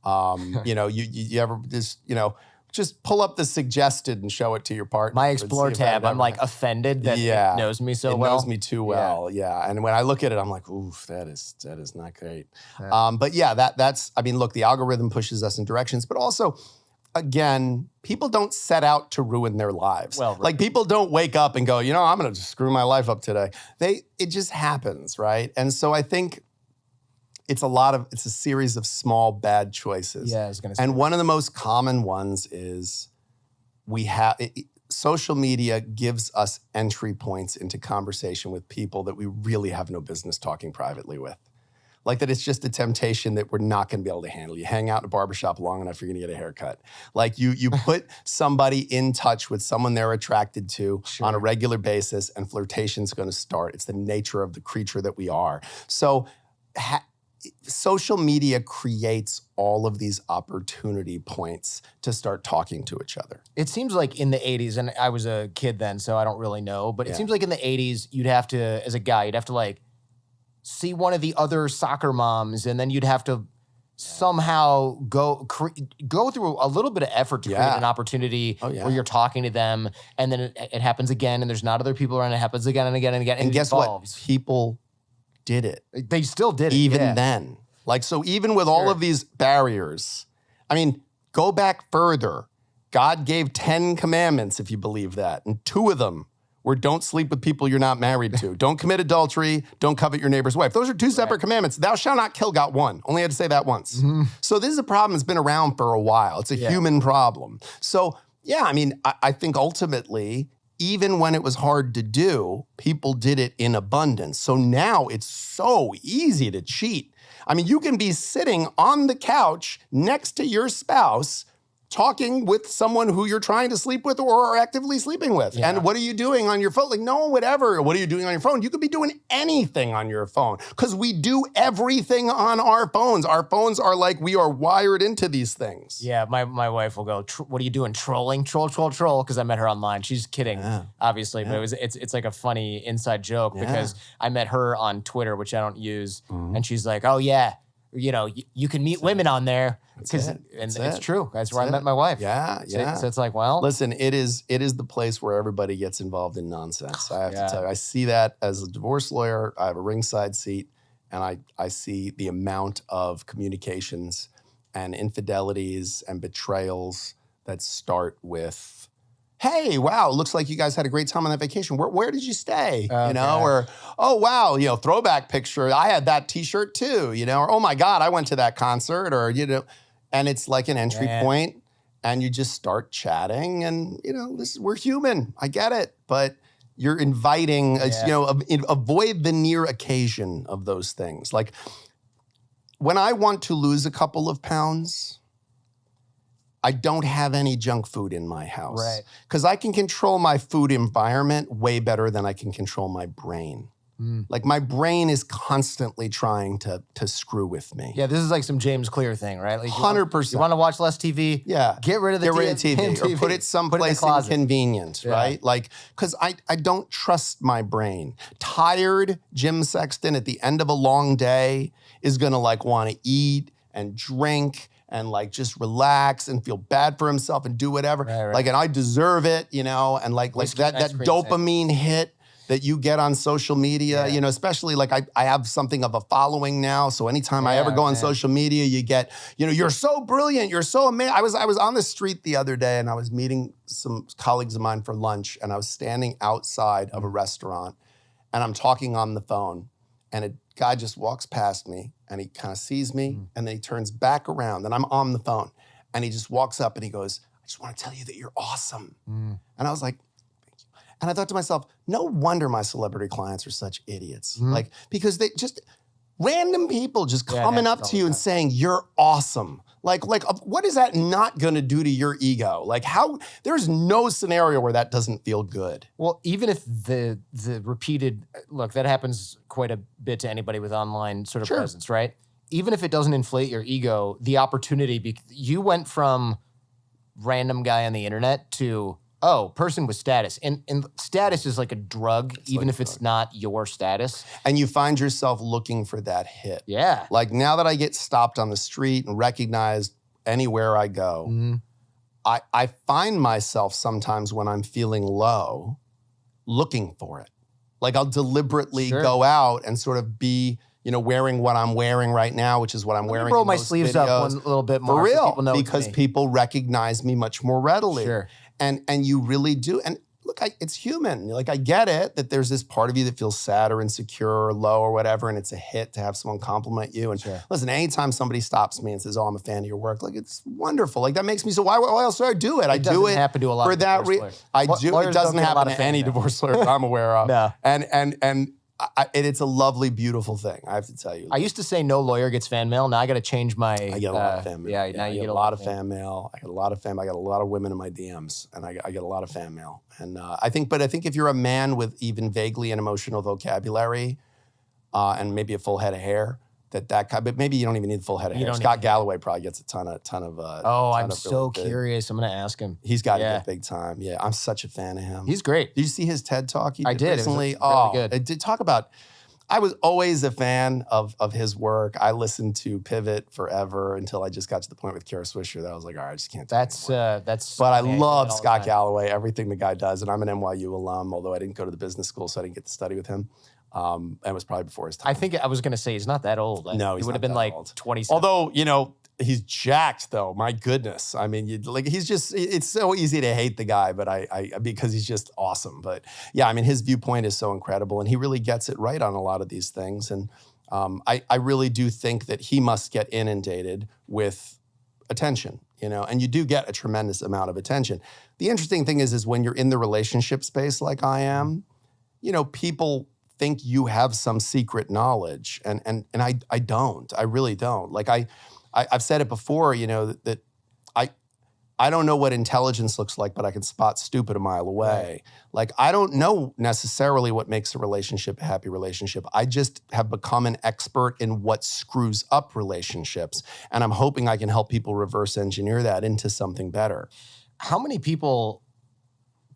You know, you ever just, you know, just pull up the suggested and show it to your partner. My Explore tab, I'm like offended that it knows me so well. It knows me too well, yeah. And when I look at it, I'm like, oof, that is not great. Yeah. But yeah, that's, I mean, look, the algorithm pushes us in directions, but also, again, people don't set out to ruin their lives. Well, like people don't wake up and go, you know, I'm gonna just screw my life up today. It just happens, right? And so I think it's a series of small bad choices. Yeah, I was gonna say. And one of the most common ones is social media gives us entry points into conversation with people that we really have no business talking privately with. Like that it's just a temptation that we're not gonna be able to handle. You hang out in a barbershop long enough, you're gonna get a haircut. Like you put somebody in touch with someone they're attracted to on a regular basis and flirtation's gonna start. It's the nature of the creature that we are. So social media creates all of these opportunity points to start talking to each other. It seems like in the 80s, and I was a kid then, so I don't really know, but it seems like in the 80s, you'd have to, as a guy, you'd have to like see one of the other soccer moms, and then you'd have to somehow go through a little bit of effort to create an opportunity where you're talking to them, and then it happens again, and there's not other people around, it happens again and again and again, and guess what? People did it. They still did it. Even then. Like, so even with all of these barriers, I mean, go back further. God gave 10 commandments, if you believe that. And 2 of them were don't sleep with people you're not married to. Don't commit adultery. Don't covet your neighbor's wife. Those are 2 separate commandments. Thou shalt not kill got 1. Only had to say that once. So this is a problem that's been around for a while. It's a human problem. So yeah, I mean, I think ultimately, even when it was hard to do, people did it in abundance. So now it's so easy to cheat. I mean, you can be sitting on the couch next to your spouse talking with someone who you're trying to sleep with or are actively sleeping with. Yeah. And what are you doing on your phone? Like, no one would ever, what are you doing on your phone? You could be doing anything on your phone because we do everything on our phones. Our phones are like, we are wired into these things. Yeah, my wife will go, what are you doing? Trolling? Troll, because I met her online. She's kidding, obviously, but it's like a funny inside joke because I met her on Twitter, which I don't use, and she's like, oh yeah, you can meet women on there. It's true. That's where I met my wife. Yeah. So it's like, well. Listen, it is the place where everybody gets involved in nonsense. I have to tell you. I see that as a divorce lawyer. I have a ringside seat, and I see the amount of communications and infidelities and betrayals that start with, hey, wow, looks like you guys had a great time on that vacation. Where did you stay? Okay. Or, oh, wow, throwback picture. I had that t-shirt too, or, oh my God, I went to that concert, or, and it's like an entry point, and you just start chatting, and, we're human. I get it. But you're inviting, avoid the near occasion of those things. Like, when I want to lose a couple of pounds, I don't have any junk food in my house. Right. Because I can control my food environment way better than I can control my brain. Like, my brain is constantly trying to screw with me. Yeah, this is like some James Clear thing, right? Like 100%. You want to watch less TV? Yeah. Get rid of the TV. Or put it someplace inconvenient, right? Like, because I don't trust my brain. Tired Jim Sexton at the end of a long day is going to want to eat and drink and just relax and feel bad for himself and do whatever. Right. And I deserve it, and that dopamine hit that you get on social media, especially I have something of a following now. So anytime I ever go on social media, you get, you're so brilliant, you're so amazing. I was on the street the other day, and I was meeting some colleagues of mine for lunch, and I was standing outside of a restaurant, and I'm talking on the phone, and a guy just walks past me, and he kind of sees me, and then he turns back around, and I'm on the phone, and he just walks up and he goes, I just want to tell you that you're awesome. And I was like, and I thought to myself, no wonder my celebrity clients are such idiots. Because they just, random people just coming up to you and saying, you're awesome. Like, what is that not gonna do to your ego? There's no scenario where that doesn't feel good. Well, even if the repeated, look, that happens quite a bit to anybody with online sort of presence, right? Even if it doesn't inflate your ego, the opportunity, you went from random guy on the internet to, person with status. And status is like a drug, even if it's not your status. And you find yourself looking for that hit. Yeah. Now that I get stopped on the street and recognized anywhere I go, I find myself sometimes when I'm feeling low, looking for it. I'll deliberately go out and sort of be, wearing what I'm wearing right now, which is what I'm wearing. Roll my sleeves up a little bit more. For real, so people know because people recognize me much more readily. Sure. And you really do. And look, it's human. I get it that there's this part of you that feels sad or insecure or low or whatever, and it's a hit to have someone compliment you. And listen, anytime somebody stops me and says, oh, I'm a fan of your work, it's wonderful. That makes me, so why else do I do it? I do it happen to a lot for of that reason. It doesn't happen to any divorce lawyer that I'm aware of. No. And it's a lovely, beautiful thing, I have to tell you. I used to say no lawyer gets fan mail. Now I got to change my... I get a lot of fan mail. Yeah, now you get a lot of fan mail. I get a lot of fan mail. I got a lot of women in my DMs, and I get a lot of fan mail. And I think if you're a man with even vaguely an emotional vocabulary and maybe a full head of hair, but maybe you don't even need the full head of hair. Scott Galloway probably gets a ton of. I'm so curious. I'm going to ask him. He's got to get big time. Yeah, I'm such a fan of him. He's great. Did you see his TED Talk he did recently? It was really good. It did talk about. I was always a fan of his work. I listened to Pivot forever until I just got to the point with Kara Swisher that I was like, all right, I just can't do it anymore. But I love Scott Galloway, everything the guy does, and I'm an NYU alum, although I didn't go to the business school, so I didn't get to study with him. And it was probably before his time. I think I was going to say he's not that old. No, he would have been like 27. Although, he's jacked though. My goodness. I mean, he's just, it's so easy to hate the guy, but because he's just awesome. But yeah, I mean, his viewpoint is so incredible and he really gets it right on a lot of these things. And I really do think that he must get inundated with attention, and you do get a tremendous amount of attention. The interesting thing is when you're in the relationship space like I am, people think you have some secret knowledge, and I don't. I really don't. I've said it before, that I don't know what intelligence looks like, but I can spot stupid a mile away. Right. I don't know necessarily what makes a relationship a happy relationship. I just have become an expert in what screws up relationships, and I'm hoping I can help people reverse engineer that into something better. How many people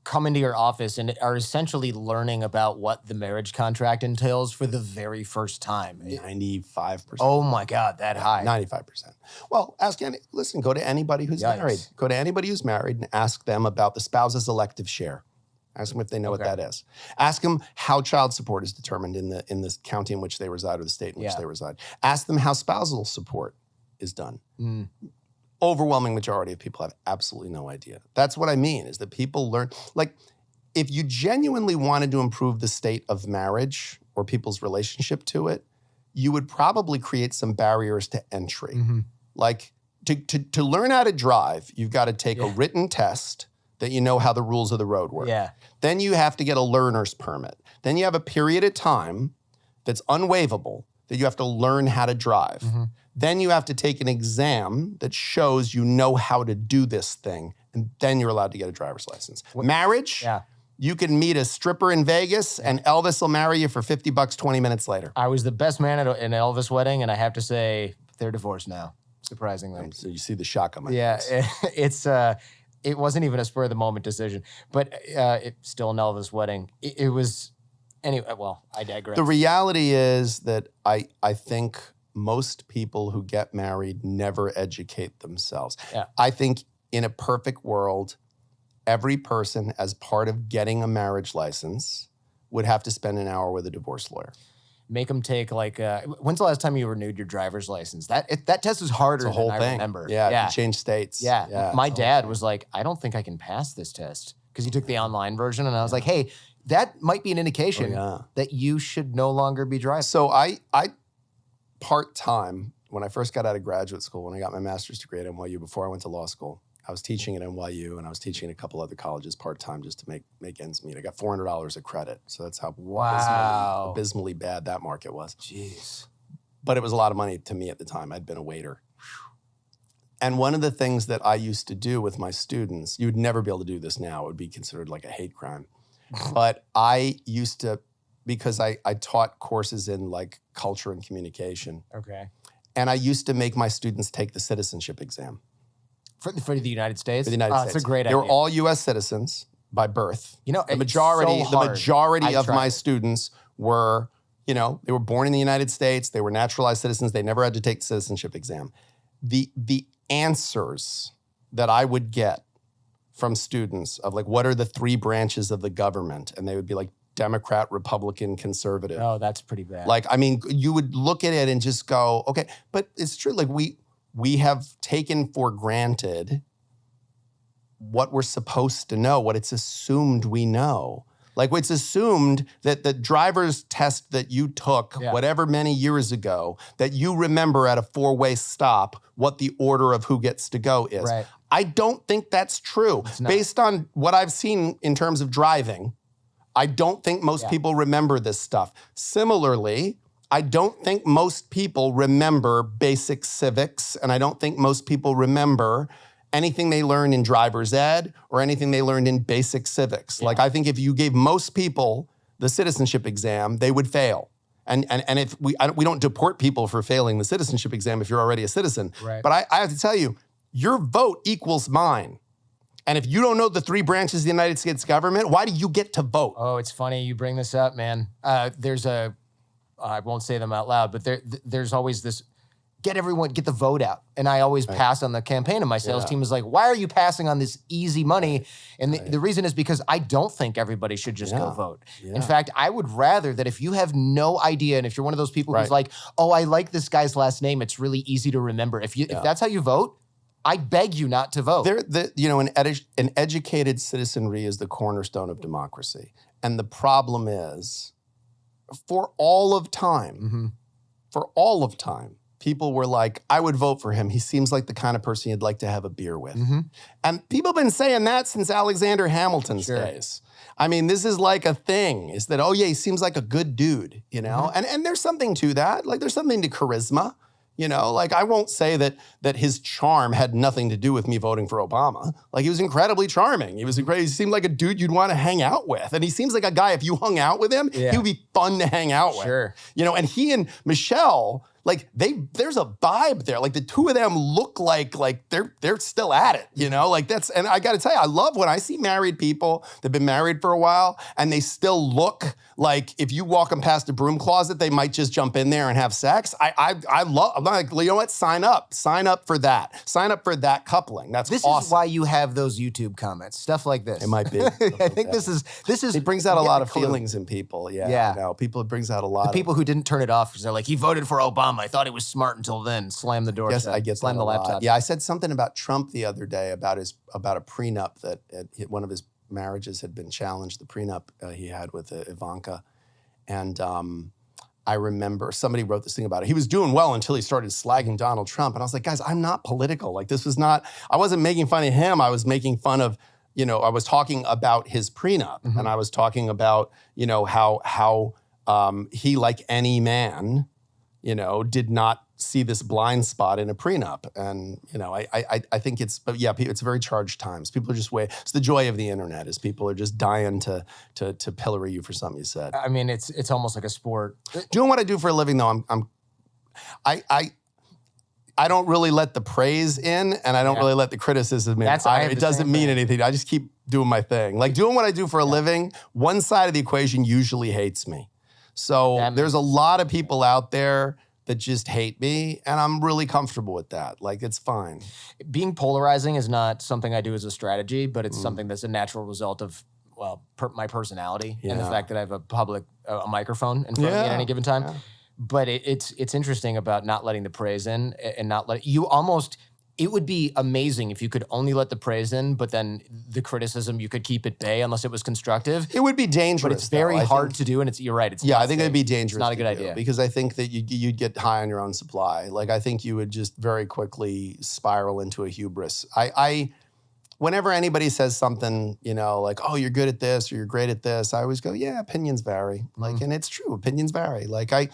come into your office and are essentially learning about what the marriage contract entails for the very first time. 95%. Oh my God, that high. 95%. Well, go to anybody who's married. Go to anybody who's married and ask them about the spouse's elective share. Ask them if they know what that is. Ask them how child support is determined in the county in which they reside or the state in which they reside. Ask them how spousal support is done. Overwhelming majority of people have absolutely no idea. That's what I mean, is that people learn, like, if you genuinely wanted to improve the state of marriage or people's relationship to it, you would probably create some barriers to entry. Like, to learn how to drive, you've got to take a written test that you know how the rules of the road work. Then you have to get a learner's permit. Then you have a period of time that's unwaivable that you have to learn how to drive. Then you have to take an exam that shows you know how to do this thing, and then you're allowed to get a driver's license. Marriage, you can meet a stripper in Vegas, and Elvis will marry you for $50 20 minutes later. I was the best man at an Elvis wedding, and I have to say, they're divorced now, surprisingly. So you see the shock on my face. It wasn't even a spur-of-the-moment decision, but it's still an Elvis wedding. It was, anyway, well, I digress. The reality is that I think most people who get married never educate themselves. I think in a perfect world, every person, as part of getting a marriage license, would have to spend an hour with a divorce lawyer. Make them take when's the last time you renewed your driver's license? That test is harder than I remember. You change states. My dad was like, I don't think I can pass this test, because he took the online version, and I was like, hey, that might be an indication that you should no longer be driving. So I part-time, when I first got out of graduate school, when I got my master's degree at NYU before I went to law school, I was teaching at NYU, and I was teaching at a couple other colleges part-time just to make ends meet. I got $400 of credit. So that's how abysmally bad that market was. Jeez. But it was a lot of money to me at the time. I'd been a waiter. And one of the things that I used to do with my students, you'd never be able to do this now. It would be considered like a hate crime. But I used to, because I taught courses in like culture and communication. Okay. And I used to make my students take the citizenship exam. For the United States? For the United States. That's a great idea. They were all U.S. citizens by birth. You know, the majority of my students were, they were born in the United States. They were naturalized citizens. They never had to take the citizenship exam. The answers that I would get from students of like, what are the three branches of the government? And they would be like, Democrat, Republican, conservative. Oh, that's pretty bad. Like, I mean, you would look at it and just go, okay, but it's true. Like we have taken for granted what we're supposed to know, what it's assumed we know. Like, it's assumed that the driver's test that you took whatever many years ago, that you remember at a four-way stop what the order of who gets to go is. Right. I don't think that's true. Based on what I've seen in terms of driving, I don't think most people remember this stuff. Similarly, I don't think most people remember basic civics, and I don't think most people remember anything they learned in driver's ed or anything they learned in basic civics. Like, I think if you gave most people the citizenship exam, they would fail. And if we don't deport people for failing the citizenship exam if you're already a citizen. Right. But I have to tell you, your vote equals mine. And if you don't know the three branches of the United States government, why do you get to vote? Oh, it's funny you bring this up, man. There's I won't say them out loud, but there's always this, get the vote out. And I always pass on the campaign, and my sales team is like, why are you passing on this easy money? And the reason is because I don't think everybody should just go vote. In fact, I would rather that if you have no idea, and if you're one of those people who's like, oh, I like this guy's last name, it's really easy to remember. If that's how you vote, I beg you not to vote. An educated citizenry is the cornerstone of democracy. And the problem is, for all of time, people were like, I would vote for him. He seems like the kind of person you'd like to have a beer with. And people have been saying that since Alexander Hamilton's days. I mean, this is like a thing, is that, oh yeah, he seems like a good dude, And there's something to that. Like, there's something to charisma. Like, I won't say that his charm had nothing to do with me voting for Obama. Like, he was incredibly charming. He seemed like a dude you'd want to hang out with. And he seems like a guy, if you hung out with him, he would be fun to hang out with. Sure. And he and Michelle, like there's a vibe there. Like the two of them look like they're still at it, you know? Like and I gotta tell you, I love when I see married people that've been married for a while and they still look like if you walk them past a broom closet, they might just jump in there and have sex. I'm like, you know what? Sign up for that. Sign up for that coupling. This awesome. Is why you have those YouTube comments, stuff like this. It might be. I think this is. It brings out a lot of feelings in people. Yeah. I know. It brings out a lot. The people who didn't turn it off because they're like, he voted for Obama. I thought he was smart until then. Slam the door. I get slam the laptop. Yeah, I said something about Trump the other day about a prenup that one of his marriages had been challenged. The prenup he had with Ivanka, and I remember somebody wrote this thing about it. He was doing well until he started slagging Donald Trump, and I was like, guys, I'm not political. Like this was not. I wasn't making fun of him. I was making fun of. I was talking about his prenup, and I was talking about how he, like any man, did not see this blind spot in a prenup. And, I think it's very charged times. People are just it's the joy of the internet is people are just dying to pillory you for something you said. I mean, it's almost like a sport. Doing what I do for a living though, I don't really let the praise in and I don't really let the criticism in. It doesn't mean anything. I just keep doing my thing. Like doing what I do for a living, one side of the equation usually hates me. So there's a lot of people out there that just hate me, and I'm really comfortable with that. Like, it's fine. Being polarizing is not something I do as a strategy, but it's something that's a natural result of, my personality and the fact that I have a microphone in front of me at any given time. Yeah. But it's interesting about not letting the praise in and not letting you almost. It would be amazing if you could only let the praise in, but then the criticism you could keep at bay unless it was constructive. It would be dangerous, but it's very hard to do, and you're right. I think it'd be dangerous. It's not a good idea because I think that you'd get high on your own supply. Like I think you would just very quickly spiral into a hubris. Whenever anybody says something, like, oh, you're good at this or you're great at this, I always go, yeah, opinions vary. Like, and it's true, opinions vary. Like I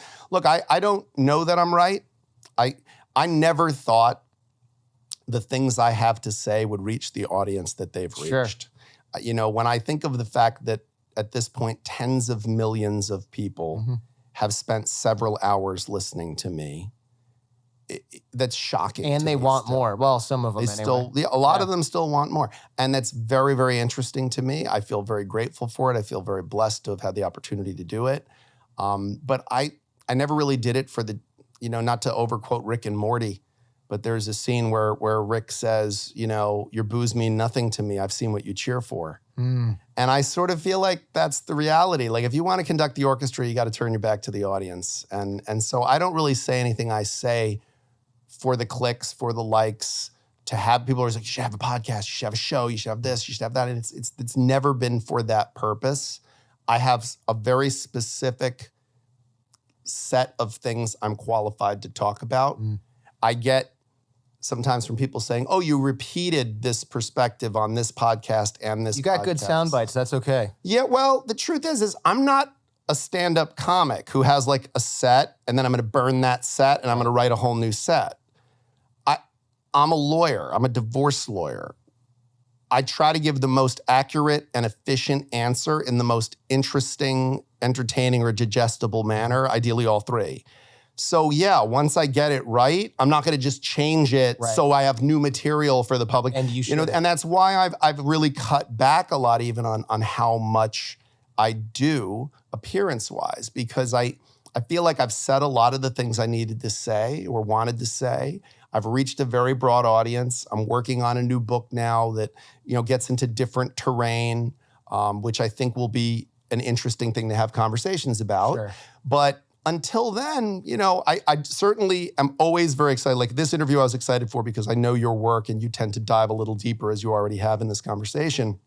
don't know that I'm right. I never thought the things I have to say would reach the audience that they've reached. Sure. When I think of the fact that at this point, tens of millions of people have spent several hours listening to me, that's shocking. And they want more. Well, some of them anyway. A lot of them still want more. And that's very, very interesting to me. I feel very grateful for it. I feel very blessed to have had the opportunity to do it. But I never really did it for not to overquote Rick and Morty, but there's a scene where Rick says, your boos mean nothing to me. I've seen what you cheer for. And I sort of feel like that's the reality. Like if you want to conduct the orchestra, you got to turn your back to the audience. And so I don't really say anything I say for the clicks, for the likes, to have people always like, you should have a podcast, you should have a show, you should have this, you should have that. And it's never been for that purpose. I have a very specific set of things I'm qualified to talk about. I get sometimes from people saying, oh, you repeated this perspective on this podcast and this podcast. You got good sound bites, that's okay. Yeah, well, the truth is I'm not a stand-up comic who has like a set and then I'm gonna burn that set and I'm gonna write a whole new set. I'm a lawyer, I'm a divorce lawyer. I try to give the most accurate and efficient answer in the most interesting, entertaining, or digestible manner, ideally all three. So yeah, once I get it right, I'm not going to just change it so I have new material for the public. And you should. And that's why I've really cut back a lot even on how much I do appearance-wise, because I feel like I've said a lot of the things I needed to say or wanted to say. I've reached a very broad audience. I'm working on a new book now that gets into different terrain, which I think will be an interesting thing to have conversations about. Sure. But until then, I certainly am always very excited. Like this interview I was excited for because I know your work and you tend to dive a little deeper, as you already have in this conversation,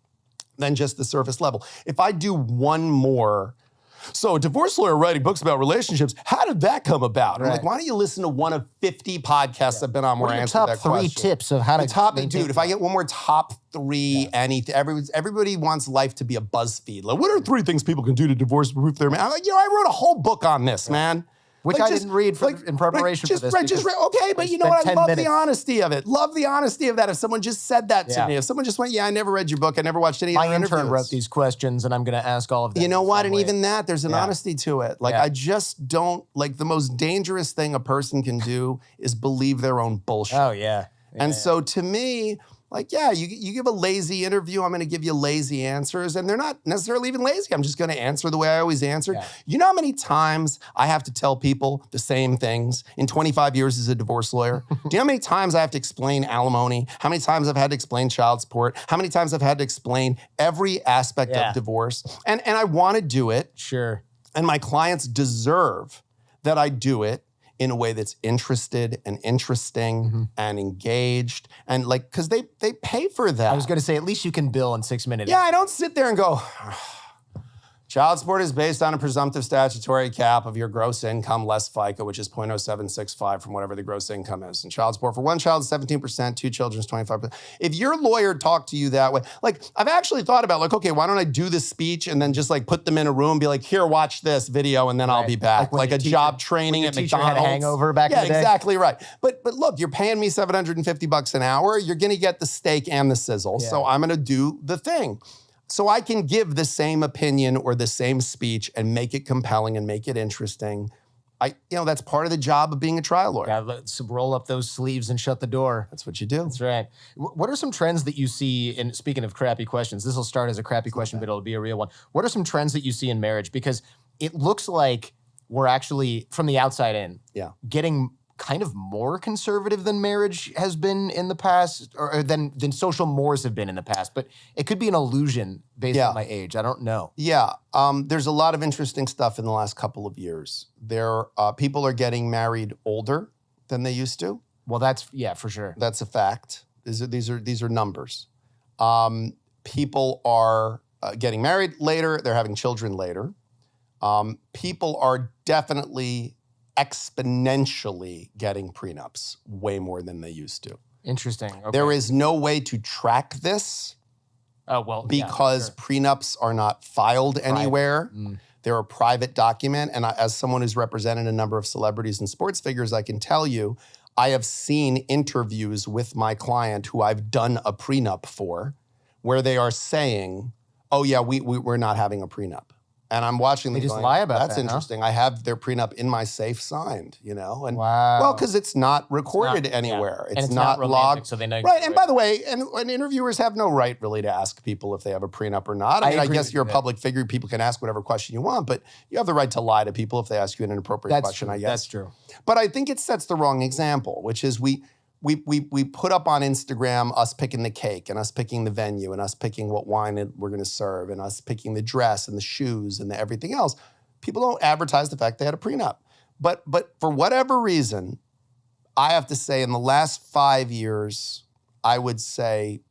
than just the surface level. If I do one more, so a divorce lawyer writing books about relationships, how did that come about? I'm like, why don't you listen to one of 50 podcasts I've been on where I answer that question? Top 3 tips of how to dude, if I get one more top 3 anything, everybody wants life to be a BuzzFeed. Like, what are 3 things people can do to divorce proof their man? I'm like, I wrote a whole book on this, man. Which I didn't read in preparation for this. Okay, but you know what? I love the honesty of it. Love the honesty of that. If someone just said that to me, if someone just went, I never read your book, I never watched any of your interviews. My intern wrote these questions, and I'm going to ask all of them. You know what? And even that, there's an honesty to it. Like, I just don't, like, the most dangerous thing a person can do is believe their own bullshit. Oh, yeah. And so to me, like, you give a lazy interview, I'm going to give you lazy answers, and they're not necessarily even lazy. I'm just going to answer the way I always answered. Yeah. You know how many times I have to tell people the same things in 25 years as a divorce lawyer? Do you know how many times I have to explain alimony? How many times I've had to explain child support? How many times I've had to explain every aspect of divorce? And I want to do it. Sure. And my clients deserve that I do it in a way that's interested and interesting and engaged, and like, because they pay for that. I was going to say, at least you can bill in 6 minutes. Yeah, I don't sit there and go, child support is based on a presumptive statutory cap of your gross income less FICA, which is 0.0765 from whatever the gross income is. And child support for one child is 17%, two children is 25%. If your lawyer talked to you that way, like, I've actually thought about, like, okay, why don't I do this speech and then just like put them in a room and be like, here, watch this video, and then I'll be back. Like a job training at McDonald's. Had a hangover back in the day. Yeah, exactly right. But look, you're paying me $750 an hour. You're going to get the steak and the sizzle. Yeah. So I'm going to do the thing. So I can give the same opinion or the same speech and make it compelling and make it interesting. That's part of the job of being a trial lawyer. Yeah, let's roll up those sleeves and shut the door. That's what you do. That's right. What are some trends that you see in, speaking of crappy questions, this will start as a crappy question, but it'll be a real one. What are some trends that you see in marriage? Because it looks like we're actually, from the outside in, getting kind of more conservative than marriage has been in the past, or than social mores have been in the past. But it could be an illusion based on my age. I don't know. Yeah, there's a lot of interesting stuff in the last couple of years. People are getting married older than they used to. Well, that's, for sure. That's a fact. These are numbers. People are getting married later. They're having children later. People are definitely exponentially getting prenups way more than they used to. Interesting. Okay. There is no way to track this because prenups are not filed anywhere. They're a private document. And as someone who's represented a number of celebrities and sports figures, I can tell you, I have seen interviews with my client who I've done a prenup for where they are saying, oh yeah, we're not having a prenup. And I'm watching them. They just lie about that. That's interesting. Huh? I have their prenup in my safe signed, And wow. Well, because it's not recorded anywhere. It's not logged. So they know. Right. And by the way, and interviewers have no right really to ask people if they have a prenup or not. I guess you're a public figure. People can ask whatever question you want, but you have the right to lie to people if they ask you an inappropriate question, I guess. That's true. But I think it sets the wrong example, which is we put up on Instagram us picking the cake and us picking the venue and us picking what wine we're going to serve and us picking the dress and the shoes and everything else. People don't advertise the fact they had a prenup. But for whatever reason, I have to say in the last 5 years, I would say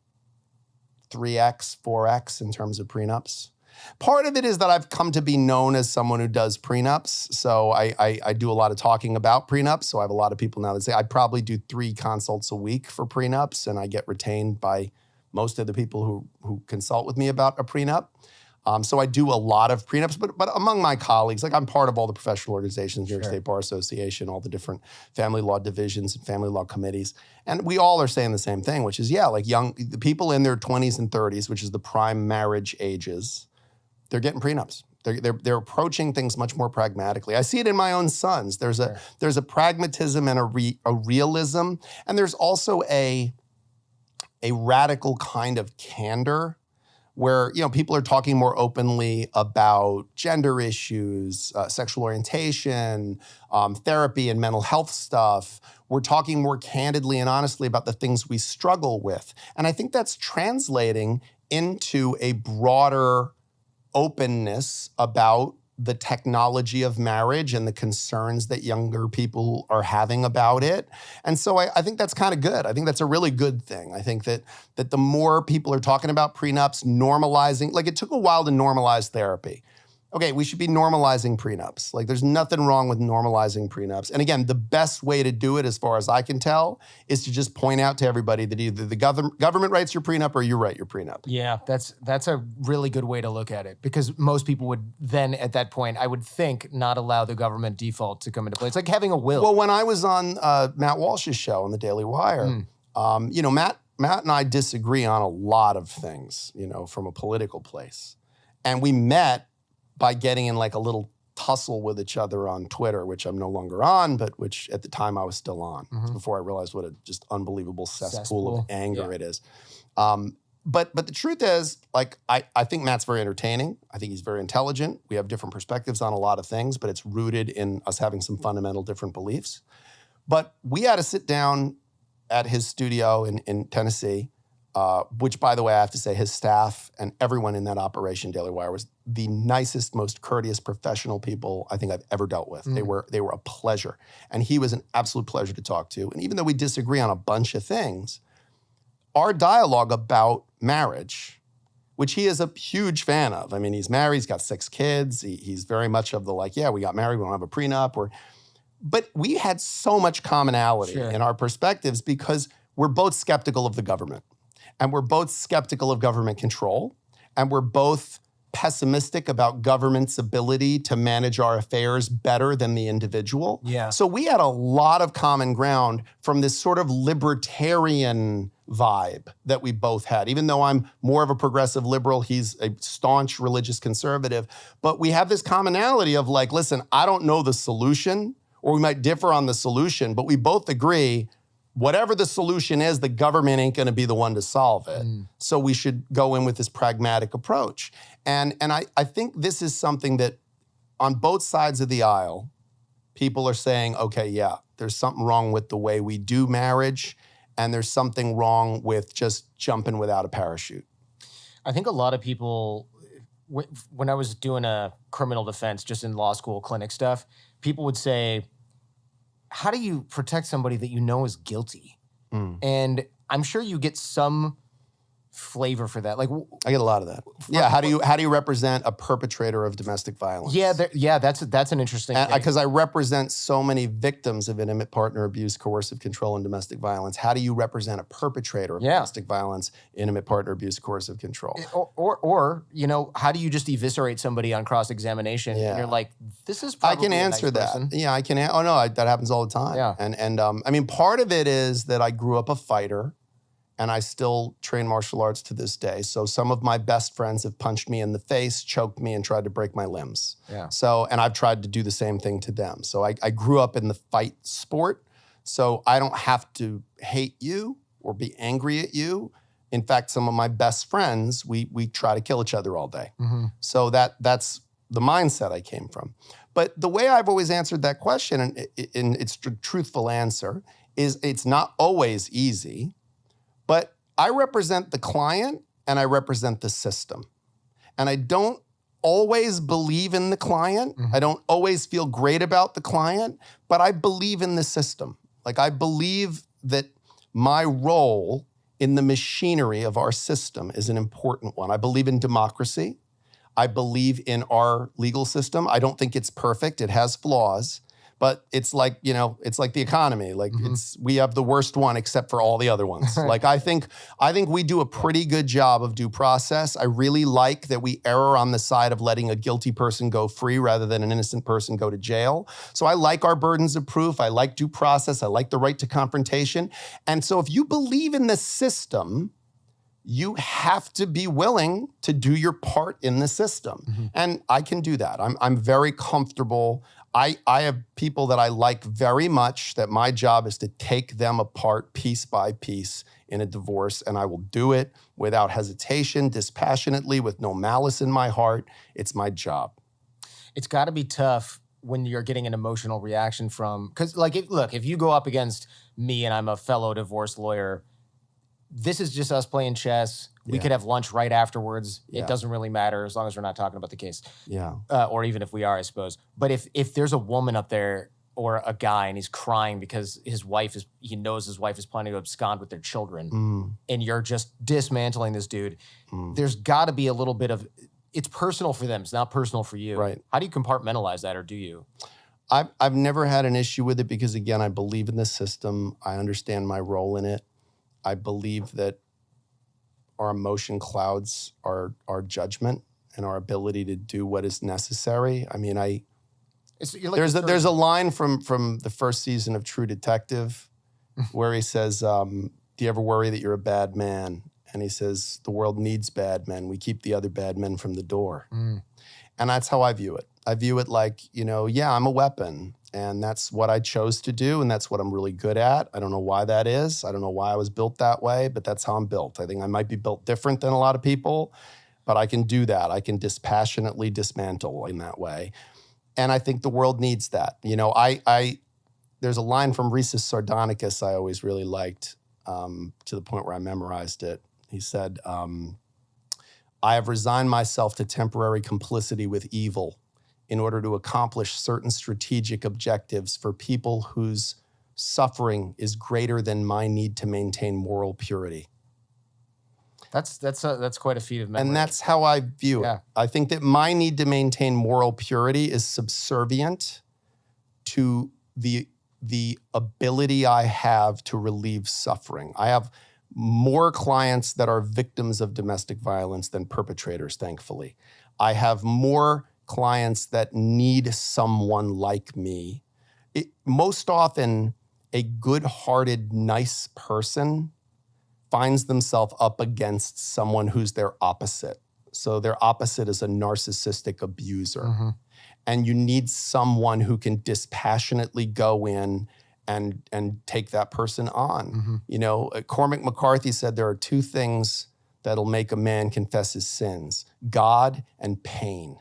3x, 4x in terms of prenups. Part of it is that I've come to be known as someone who does prenups. So I do a lot of talking about prenups. So I have a lot of people now that say I probably do 3 consults a week for prenups, and I get retained by most of the people who consult with me about a prenup. So I do a lot of prenups, but among my colleagues, like I'm part of all the professional organizations, New York State Bar Association, all the different family law divisions and family law committees. And we all are saying the same thing, which is, like the people in their 20s and 30s, which is the prime marriage ages, they're getting prenups. They're approaching things much more pragmatically. I see it in my own sons. There's a pragmatism and a realism, and there's also a radical kind of candor where people are talking more openly about gender issues, sexual orientation, therapy and mental health stuff. We're talking more candidly and honestly about the things we struggle with. And I think that's translating into a broader openness about the technology of marriage and the concerns that younger people are having about it. And so I think that's kind of good. I think that's a really good thing. I think that the more people are talking about prenups, normalizing, like it took a while to normalize therapy. okay, we should be normalizing prenups. Like, there's nothing wrong with normalizing prenups. And again, the best way to do it, as far as I can tell, is to just point out to everybody that either the government writes your prenup or you write your prenup. Yeah, that's a really good way to look at it, because most people would then, at that point, I would think, not allow the government default to come into play. It's like having a will. Well, when I was on Matt Walsh's show on the Daily Wire, Matt and I disagree on a lot of things, from a political place. And we met by getting in like a little tussle with each other on Twitter, which I'm no longer on, but which at the time I was still on, before I realized what a just unbelievable cesspool of anger it is. But the truth is, like, I think Matt's very entertaining. I think he's very intelligent. We have different perspectives on a lot of things, but it's rooted in us having some fundamental different beliefs. But we had to sit down at his studio in Tennessee, which, by the way, I have to say, his staff and everyone in that operation, Daily Wire, was the nicest, most courteous, professional people I think I've ever dealt with. They were a pleasure. And he was an absolute pleasure to talk to. And even though we disagree on a bunch of things, our dialogue about marriage, which he is a huge fan of. I mean, he's married, he's got 6 kids. He's very much of the like, yeah, we got married, we don't have a prenup. But we had so much commonality in our perspectives because we're both skeptical of the government. And we're both skeptical of government control. And we're both pessimistic about government's ability to manage our affairs better than the individual. Yeah. So we had a lot of common ground from this sort of libertarian vibe that we both had. Even though I'm more of a progressive liberal, he's a staunch religious conservative. But we have this commonality of like, listen, I don't know the solution, or we might differ on the solution, but we both agree whatever the solution is, the government ain't gonna be the one to solve it. So we should go in with this pragmatic approach. And I think this is something that on both sides of the aisle, people are saying, okay, yeah, there's something wrong with the way we do marriage, and there's something wrong with just jumping without a parachute. I think a lot of people, when I was doing a criminal defense, just in law school clinic stuff, people would say, how do you protect somebody that you know is guilty? And I'm sure you get some flavor for that. Like, I get a lot of that. Yeah, how do you represent a perpetrator of domestic violence? Yeah, that's an interesting thing. Because I represent so many victims of intimate partner abuse, coercive control, and domestic violence. How do you represent a perpetrator of domestic violence, intimate partner abuse, coercive control? Or how do you just eviscerate somebody on cross-examination? And you're like, this is probably I can answer that. Person. Yeah, I can. Oh no, that happens all the time. Yeah. And I mean, part of it is that I grew up a fighter. And I still train martial arts to this day. So some of my best friends have punched me in the face, choked me, and tried to break my limbs. Yeah. And I've tried to do the same thing to them. So I grew up in the fight sport. So I don't have to hate you or be angry at you. In fact, some of my best friends, we try to kill each other all day. So that's the mindset I came from. But the way I've always answered that question, and it's a truthful answer, is it's not always easy. But I represent the client and I represent the system. And I don't always believe in the client. I don't always feel great about the client, but I believe in the system. Like, I believe that my role in the machinery of our system is an important one. I believe in democracy. I believe in our legal system. I don't think it's perfect. It has flaws. But it's like, it's like the economy. Like we have the worst one except for all the other ones. Like I think we do a pretty good job of due process. I really like that we err on the side of letting a guilty person go free rather than an innocent person go to jail. So I like our burdens of proof. I like due process. I like the right to confrontation. And so if you believe in the system, you have to be willing to do your part in the system. And I can do that. I'm very comfortable. I have people that I like very much that my job is to take them apart piece by piece in a divorce, and I will do it without hesitation, dispassionately, with no malice in my heart. It's my job. It's got to be tough when you're getting an emotional reaction from, because if you go up against me and I'm a fellow divorce lawyer, this is just us playing chess. We could have lunch right afterwards. It doesn't really matter as long as we're not talking about the case. Yeah. Or even if we are, I suppose. But if there's a woman up there or a guy and he's crying because he knows his wife is planning to abscond with their children, and you're just dismantling this dude, there's got to be a little bit of it's personal for them. It's not personal for you. Right. How do you compartmentalize that, or do you? I've never had an issue with it because, again, I believe in the system. I understand my role in it. I believe that our emotion clouds our judgment and our ability to do what is necessary. I mean, there's a line from the first season of True Detective where he says, do you ever worry that you're a bad man? And he says, the world needs bad men. We keep the other bad men from the door. And that's how I view it. I view it like, I'm a weapon, and that's what I chose to do, and that's what I'm really good at. I don't know why that is. I don't know why I was built that way, but that's how I'm built. I think I might be built different than a lot of people, but I can do that. I can dispassionately dismantle in that way. And I think the world needs that. There's a line from Rhesus Sardonicus I always really liked, to the point where I memorized it. He said, I have resigned myself to temporary complicity with evil in order to accomplish certain strategic objectives for people whose suffering is greater than my need to maintain moral purity. That's quite a feat of memory. And that's how I view it. I think that my need to maintain moral purity is subservient to the ability I have to relieve suffering. I have more clients that are victims of domestic violence than perpetrators, thankfully. I have more clients that need someone like me. Most often, a good-hearted, nice person finds themselves up against someone who's their opposite. So their opposite is a narcissistic abuser. And you need someone who can dispassionately go in and take that person on. Cormac McCarthy said there are two things that'll make a man confess his sins: God and pain.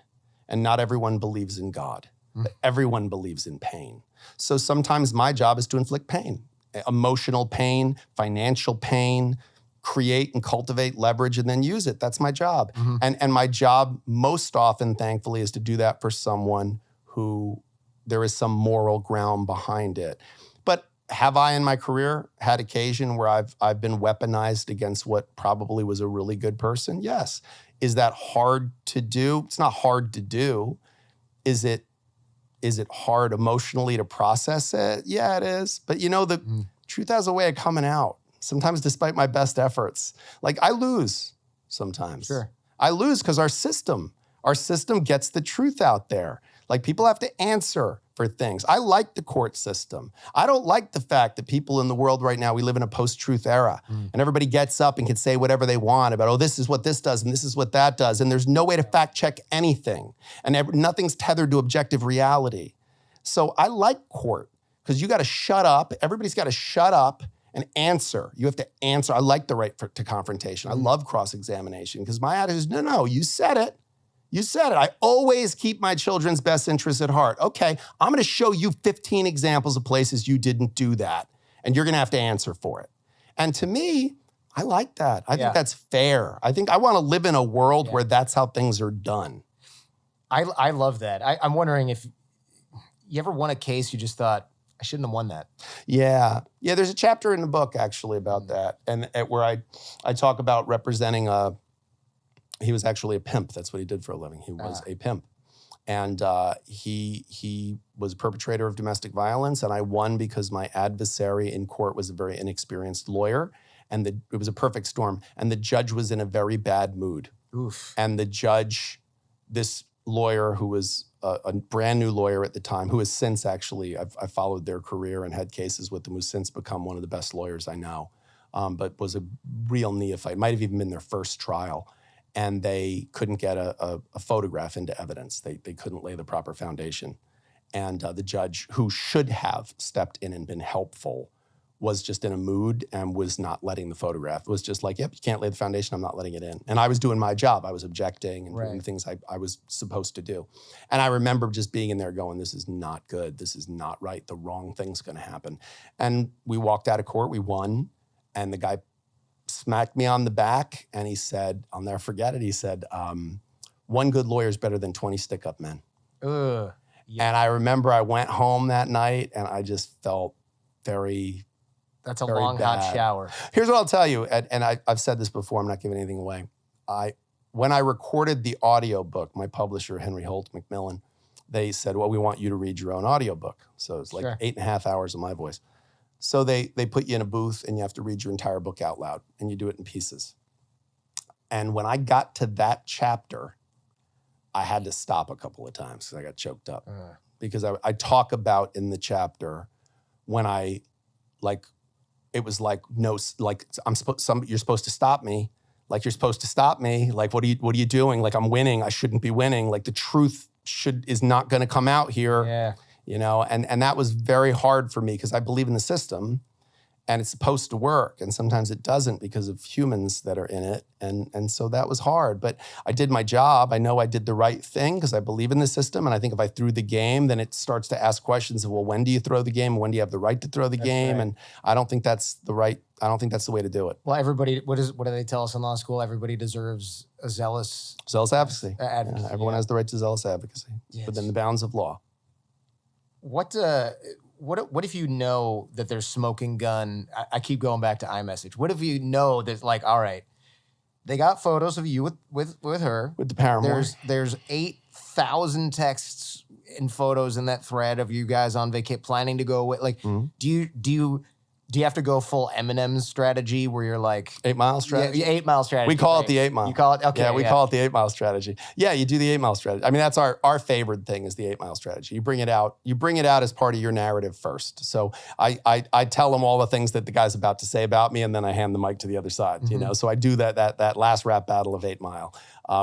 And not everyone believes in God, but everyone believes in pain. So sometimes my job is to inflict pain, emotional pain, financial pain, create and cultivate leverage and then use it. That's my job. And my job most often, thankfully, is to do that for someone who there is some moral ground behind it. But have I in my career had occasion where I've been weaponized against what probably was a really good person? Yes. Is that hard to do? It's not hard to do. Is it hard emotionally to process it? Yeah, it is. But the truth has a way of coming out. Sometimes despite my best efforts. Like I lose sometimes. Sure. I lose because our system gets the truth out there. Like people have to answer for things. I like the court system. I don't like the fact that people in the world right now, we live in a post-truth era, and everybody gets up and can say whatever they want about, this is what this does and this is what that does, and there's no way to fact check anything, and nothing's tethered to objective reality. So I like court because you got to shut up. Everybody's got to shut up and answer. You have to answer. I like the right to confrontation. I love cross-examination because my attitude is, no, you said it. You said it. I always keep my children's best interests at heart. Okay, I'm going to show you 15 examples of places you didn't do that, and you're going to have to answer for it. And to me, I like that. I think that's fair. I think I want to live in a world where that's how things are done. I love that. I'm wondering if you ever won a case you just thought, I shouldn't have won that. Yeah. There's a chapter in the book actually about that, and where I talk about representing he was actually a pimp. That's what he did for a living. He was a pimp. And he was a perpetrator of domestic violence, and I won because my adversary in court was a very inexperienced lawyer, and it was a perfect storm. And the judge was in a very bad mood. Oof. And the judge, this lawyer who was a brand new lawyer at the time, who has since actually, I've followed their career and had cases with them, who's since become one of the best lawyers I know, but was a real neophyte, might have even been their first trial. And they couldn't get a photograph into evidence. They couldn't lay the proper foundation. And the judge, who should have stepped in and been helpful, was just in a mood and was not letting the photograph. It was just like, yep, you can't lay the foundation, I'm not letting it in. And I was doing my job. I was objecting and doing the things I was supposed to do. And I remember just being in there going, this is not good. This is not right. The wrong thing's gonna happen. And we walked out of court, we won, and the guy smacked me on the back and he said, I'll never forget it, he said, one good lawyer is better than 20 stick-up men. Yeah. And I remember I went home that night and I just felt That's a very long, bad. hot shower. Here's what I'll tell you, and I've said this before, I'm not giving anything away. when I recorded the audiobook, my publisher, Henry Holt Macmillan, they said, well, we want you to read your own audiobook. So it's like 8.5 hours of my voice. So they put you in a booth and you have to read your entire book out loud and you do it in pieces. And when I got to that chapter, I had to stop a couple of times because I got choked up. Because I talk about in the chapter when it was like, no, like you're supposed to stop me. Like, you're supposed to stop me. Like, what are you doing? Like, I'm winning. I shouldn't be winning. Like, the truth is not going to come out here. Yeah. You know, and that was very hard for me because I believe in the system and it's supposed to work. And sometimes it doesn't because of humans that are in it. And so that was hard. But I did my job. I know I did the right thing because I believe in the system. And I think if I threw the game, then it starts to ask questions of, well, when do you throw the game? When do you have the right to throw the game? Right. And I don't think that's the way to do it. Well, everybody, what do they tell us in law school? Everybody deserves a zealous advocacy. Advocacy. Yeah, everyone has the right to zealous advocacy within the bounds of law. What if you know that there's smoking gun? I keep going back to iMessage. What if you know that, like, all right, they got photos of you with her. With the paramour. There's 8,000 texts and photos in that thread of you guys on vacation planning to go away. Like, do you have to go full Eminem's strategy where you're like 8 Mile strategy? Yeah, 8 Mile strategy. We call it the 8 Mile. You call it, okay. Yeah, we call it the 8 Mile strategy. Yeah, you do the 8 Mile strategy. I mean, that's our favorite thing is the 8 Mile strategy. You bring it out as part of your narrative first. So I tell them all the things that the guy's about to say about me, and then I hand the mic to the other side. You know, so I do that last rap battle of 8 Mile,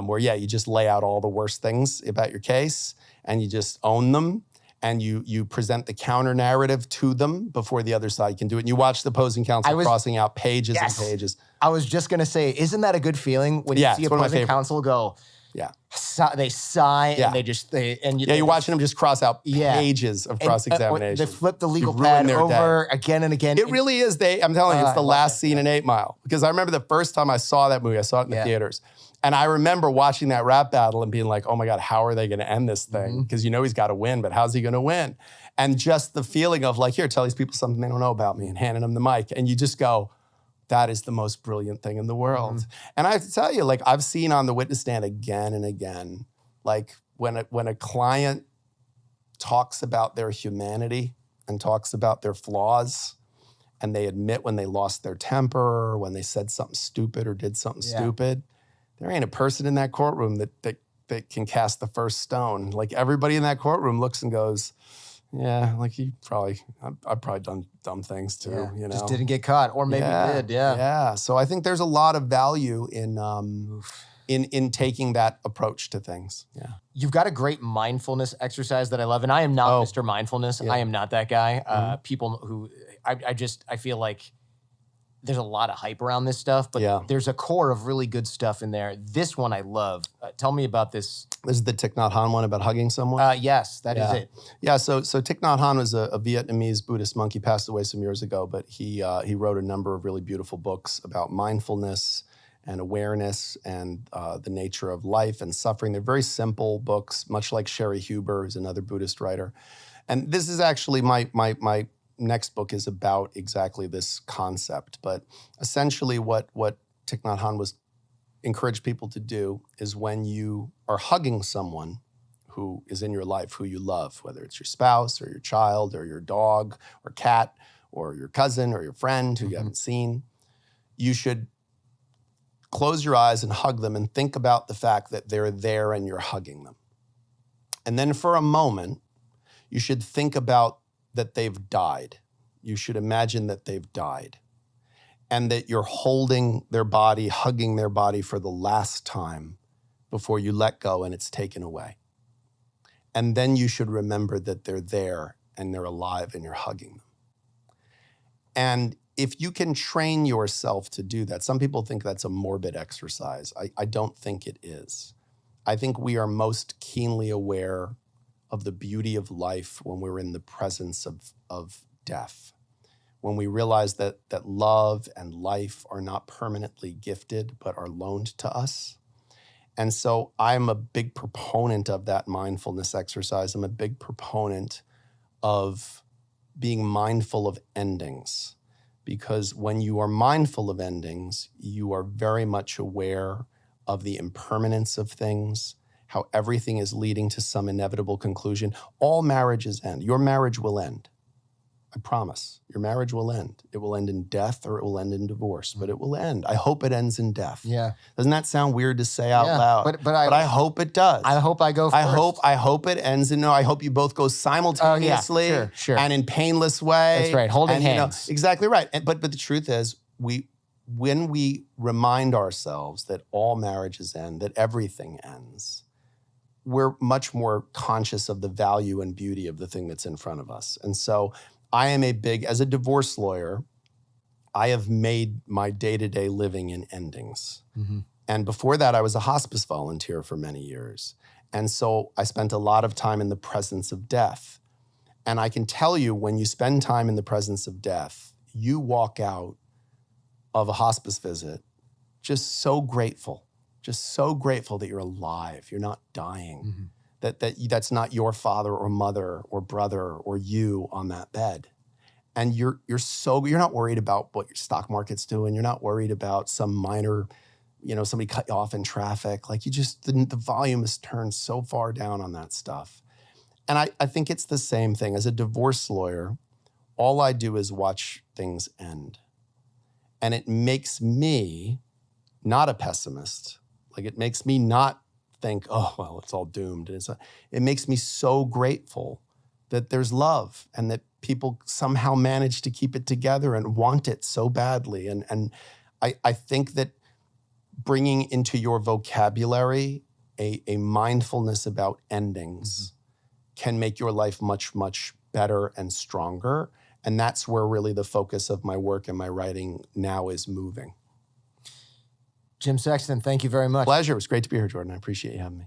where you just lay out all the worst things about your case and you just own them. And you present the counter narrative to them before the other side can do it. And you watch the opposing counsel crossing out pages and pages. I was just gonna say, isn't that a good feeling when you see opposing counsel go? Yeah. They sigh and you're watching them just cross out pages of cross-examination. They flip the legal pad over again and again. It really is. I'm telling you, it's the last scene in 8 Mile. Because I remember the first time I saw that movie, I saw it in the theaters. And I remember watching that rap battle and being like, oh my God, how are they going to end this thing? Because you know he's got to win, but how's he going to win? And just the feeling of like, here, tell these people something they don't know about me, and handing them the mic. And you just go, that is the most brilliant thing in the world. And I have to tell you, like, I've seen on the witness stand again and again, like when a client talks about their humanity and talks about their flaws, and they admit when they lost their temper or when they said something stupid or did something stupid, there ain't a person in that courtroom that can cast the first stone. Like, everybody in that courtroom looks and goes, yeah, like I've probably done dumb things too, you know. Just didn't get caught, or maybe did, Yeah, so I think there's a lot of value in taking that approach to things. Yeah. You've got a great mindfulness exercise that I love, and I am not Mr. Mindfulness. I am not that guy. People who, I feel like there's a lot of hype around this stuff, but there's a core of really good stuff in there. This one I love. Tell me about this. This is the Thich Nhat Hanh one about hugging someone? Yes, that is it. Yeah, so Thich Nhat Hanh was a Vietnamese Buddhist monk. He passed away some years ago, but he wrote a number of really beautiful books about mindfulness and awareness and the nature of life and suffering. They're very simple books, much like Sherry Huber, who's another Buddhist writer. And this is actually my next book is about exactly this concept. But essentially what Thich Nhat Hanh encouraged people to do is when you are hugging someone who is in your life, who you love, whether it's your spouse or your child or your dog or cat or your cousin or your friend who you haven't seen, you should close your eyes and hug them and think about the fact that they're there and you're hugging them. And then for a moment, you should think about that they've died. You should imagine that they've died and that you're holding their body, hugging their body for the last time before you let go and it's taken away. And then you should remember that they're there and they're alive and you're hugging them. And if you can train yourself to do that, some people think that's a morbid exercise. I don't think it is. I think we are most keenly aware of the beauty of life when we're in the presence of death, when we realize that love and life are not permanently gifted, but are loaned to us. And so I'm a big proponent of that mindfulness exercise. I'm a big proponent of being mindful of endings, because when you are mindful of endings, you are very much aware of the impermanence of things, how everything is leading to some inevitable conclusion. All marriages end. Your marriage will end. I promise. Your marriage will end. It will end in death or it will end in divorce, but it will end. I hope it ends in death. Yeah. Doesn't that sound weird to say out loud? But I hope it does. I hope I go first. I hope it ends in, no, I hope you both go simultaneously Sure. and in painless way. That's right, holding hands. Exactly right. But the truth is, when we remind ourselves that all marriages end, that everything ends, we're much more conscious of the value and beauty of the thing that's in front of us. And so I am as a divorce lawyer, I have made my day-to-day living in endings. Mm-hmm. And before that, I was a hospice volunteer for many years. And so I spent a lot of time in the presence of death. And I can tell you, when you spend time in the presence of death, you walk out of a hospice visit just so grateful that you're alive, you're not dying, mm-hmm. that's not your father or mother or brother or you on that bed. And you're not worried about what your stock market's doing, you're not worried about some minor, somebody cut you off in traffic. Like the volume is turned so far down on that stuff. And I think it's the same thing. As a divorce lawyer, all I do is watch things end. And it makes me not a pessimist. Like, it makes me not think, oh, well, it's all doomed. It makes me so grateful that there's love and that people somehow manage to keep it together and want it so badly. And I think that bringing into your vocabulary a mindfulness about endings can make your life much, much better and stronger. And that's where really the focus of my work and my writing now is moving. Jim Sexton, thank you very much. Pleasure. It was great to be here, Jordan. I appreciate you having me.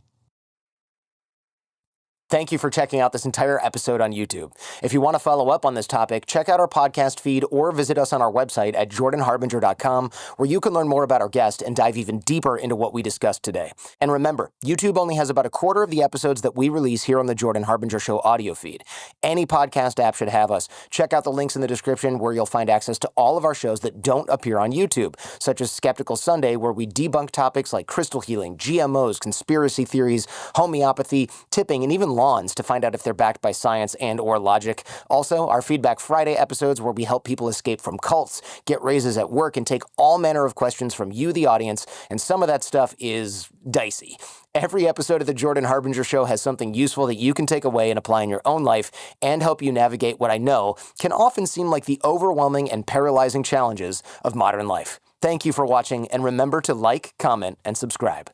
Thank you for checking out this entire episode on YouTube. If you want to follow up on this topic, check out our podcast feed or visit us on our website at jordanharbinger.com, where you can learn more about our guest and dive even deeper into what we discussed today. And remember, YouTube only has about a quarter of the episodes that we release here on the Jordan Harbinger Show audio feed. Any podcast app should have us. Check out the links in the description where you'll find access to all of our shows that don't appear on YouTube, such as Skeptical Sunday, where we debunk topics like crystal healing, GMOs, conspiracy theories, homeopathy, tipping, and even lawns to find out if they're backed by science and or logic. Also, our Feedback Friday episodes where we help people escape from cults, get raises at work, and take all manner of questions from you, the audience, and some of that stuff is dicey. Every episode of The Jordan Harbinger Show has something useful that you can take away and apply in your own life and help you navigate what I know can often seem like the overwhelming and paralyzing challenges of modern life. Thank you for watching, and remember to like, comment, and subscribe.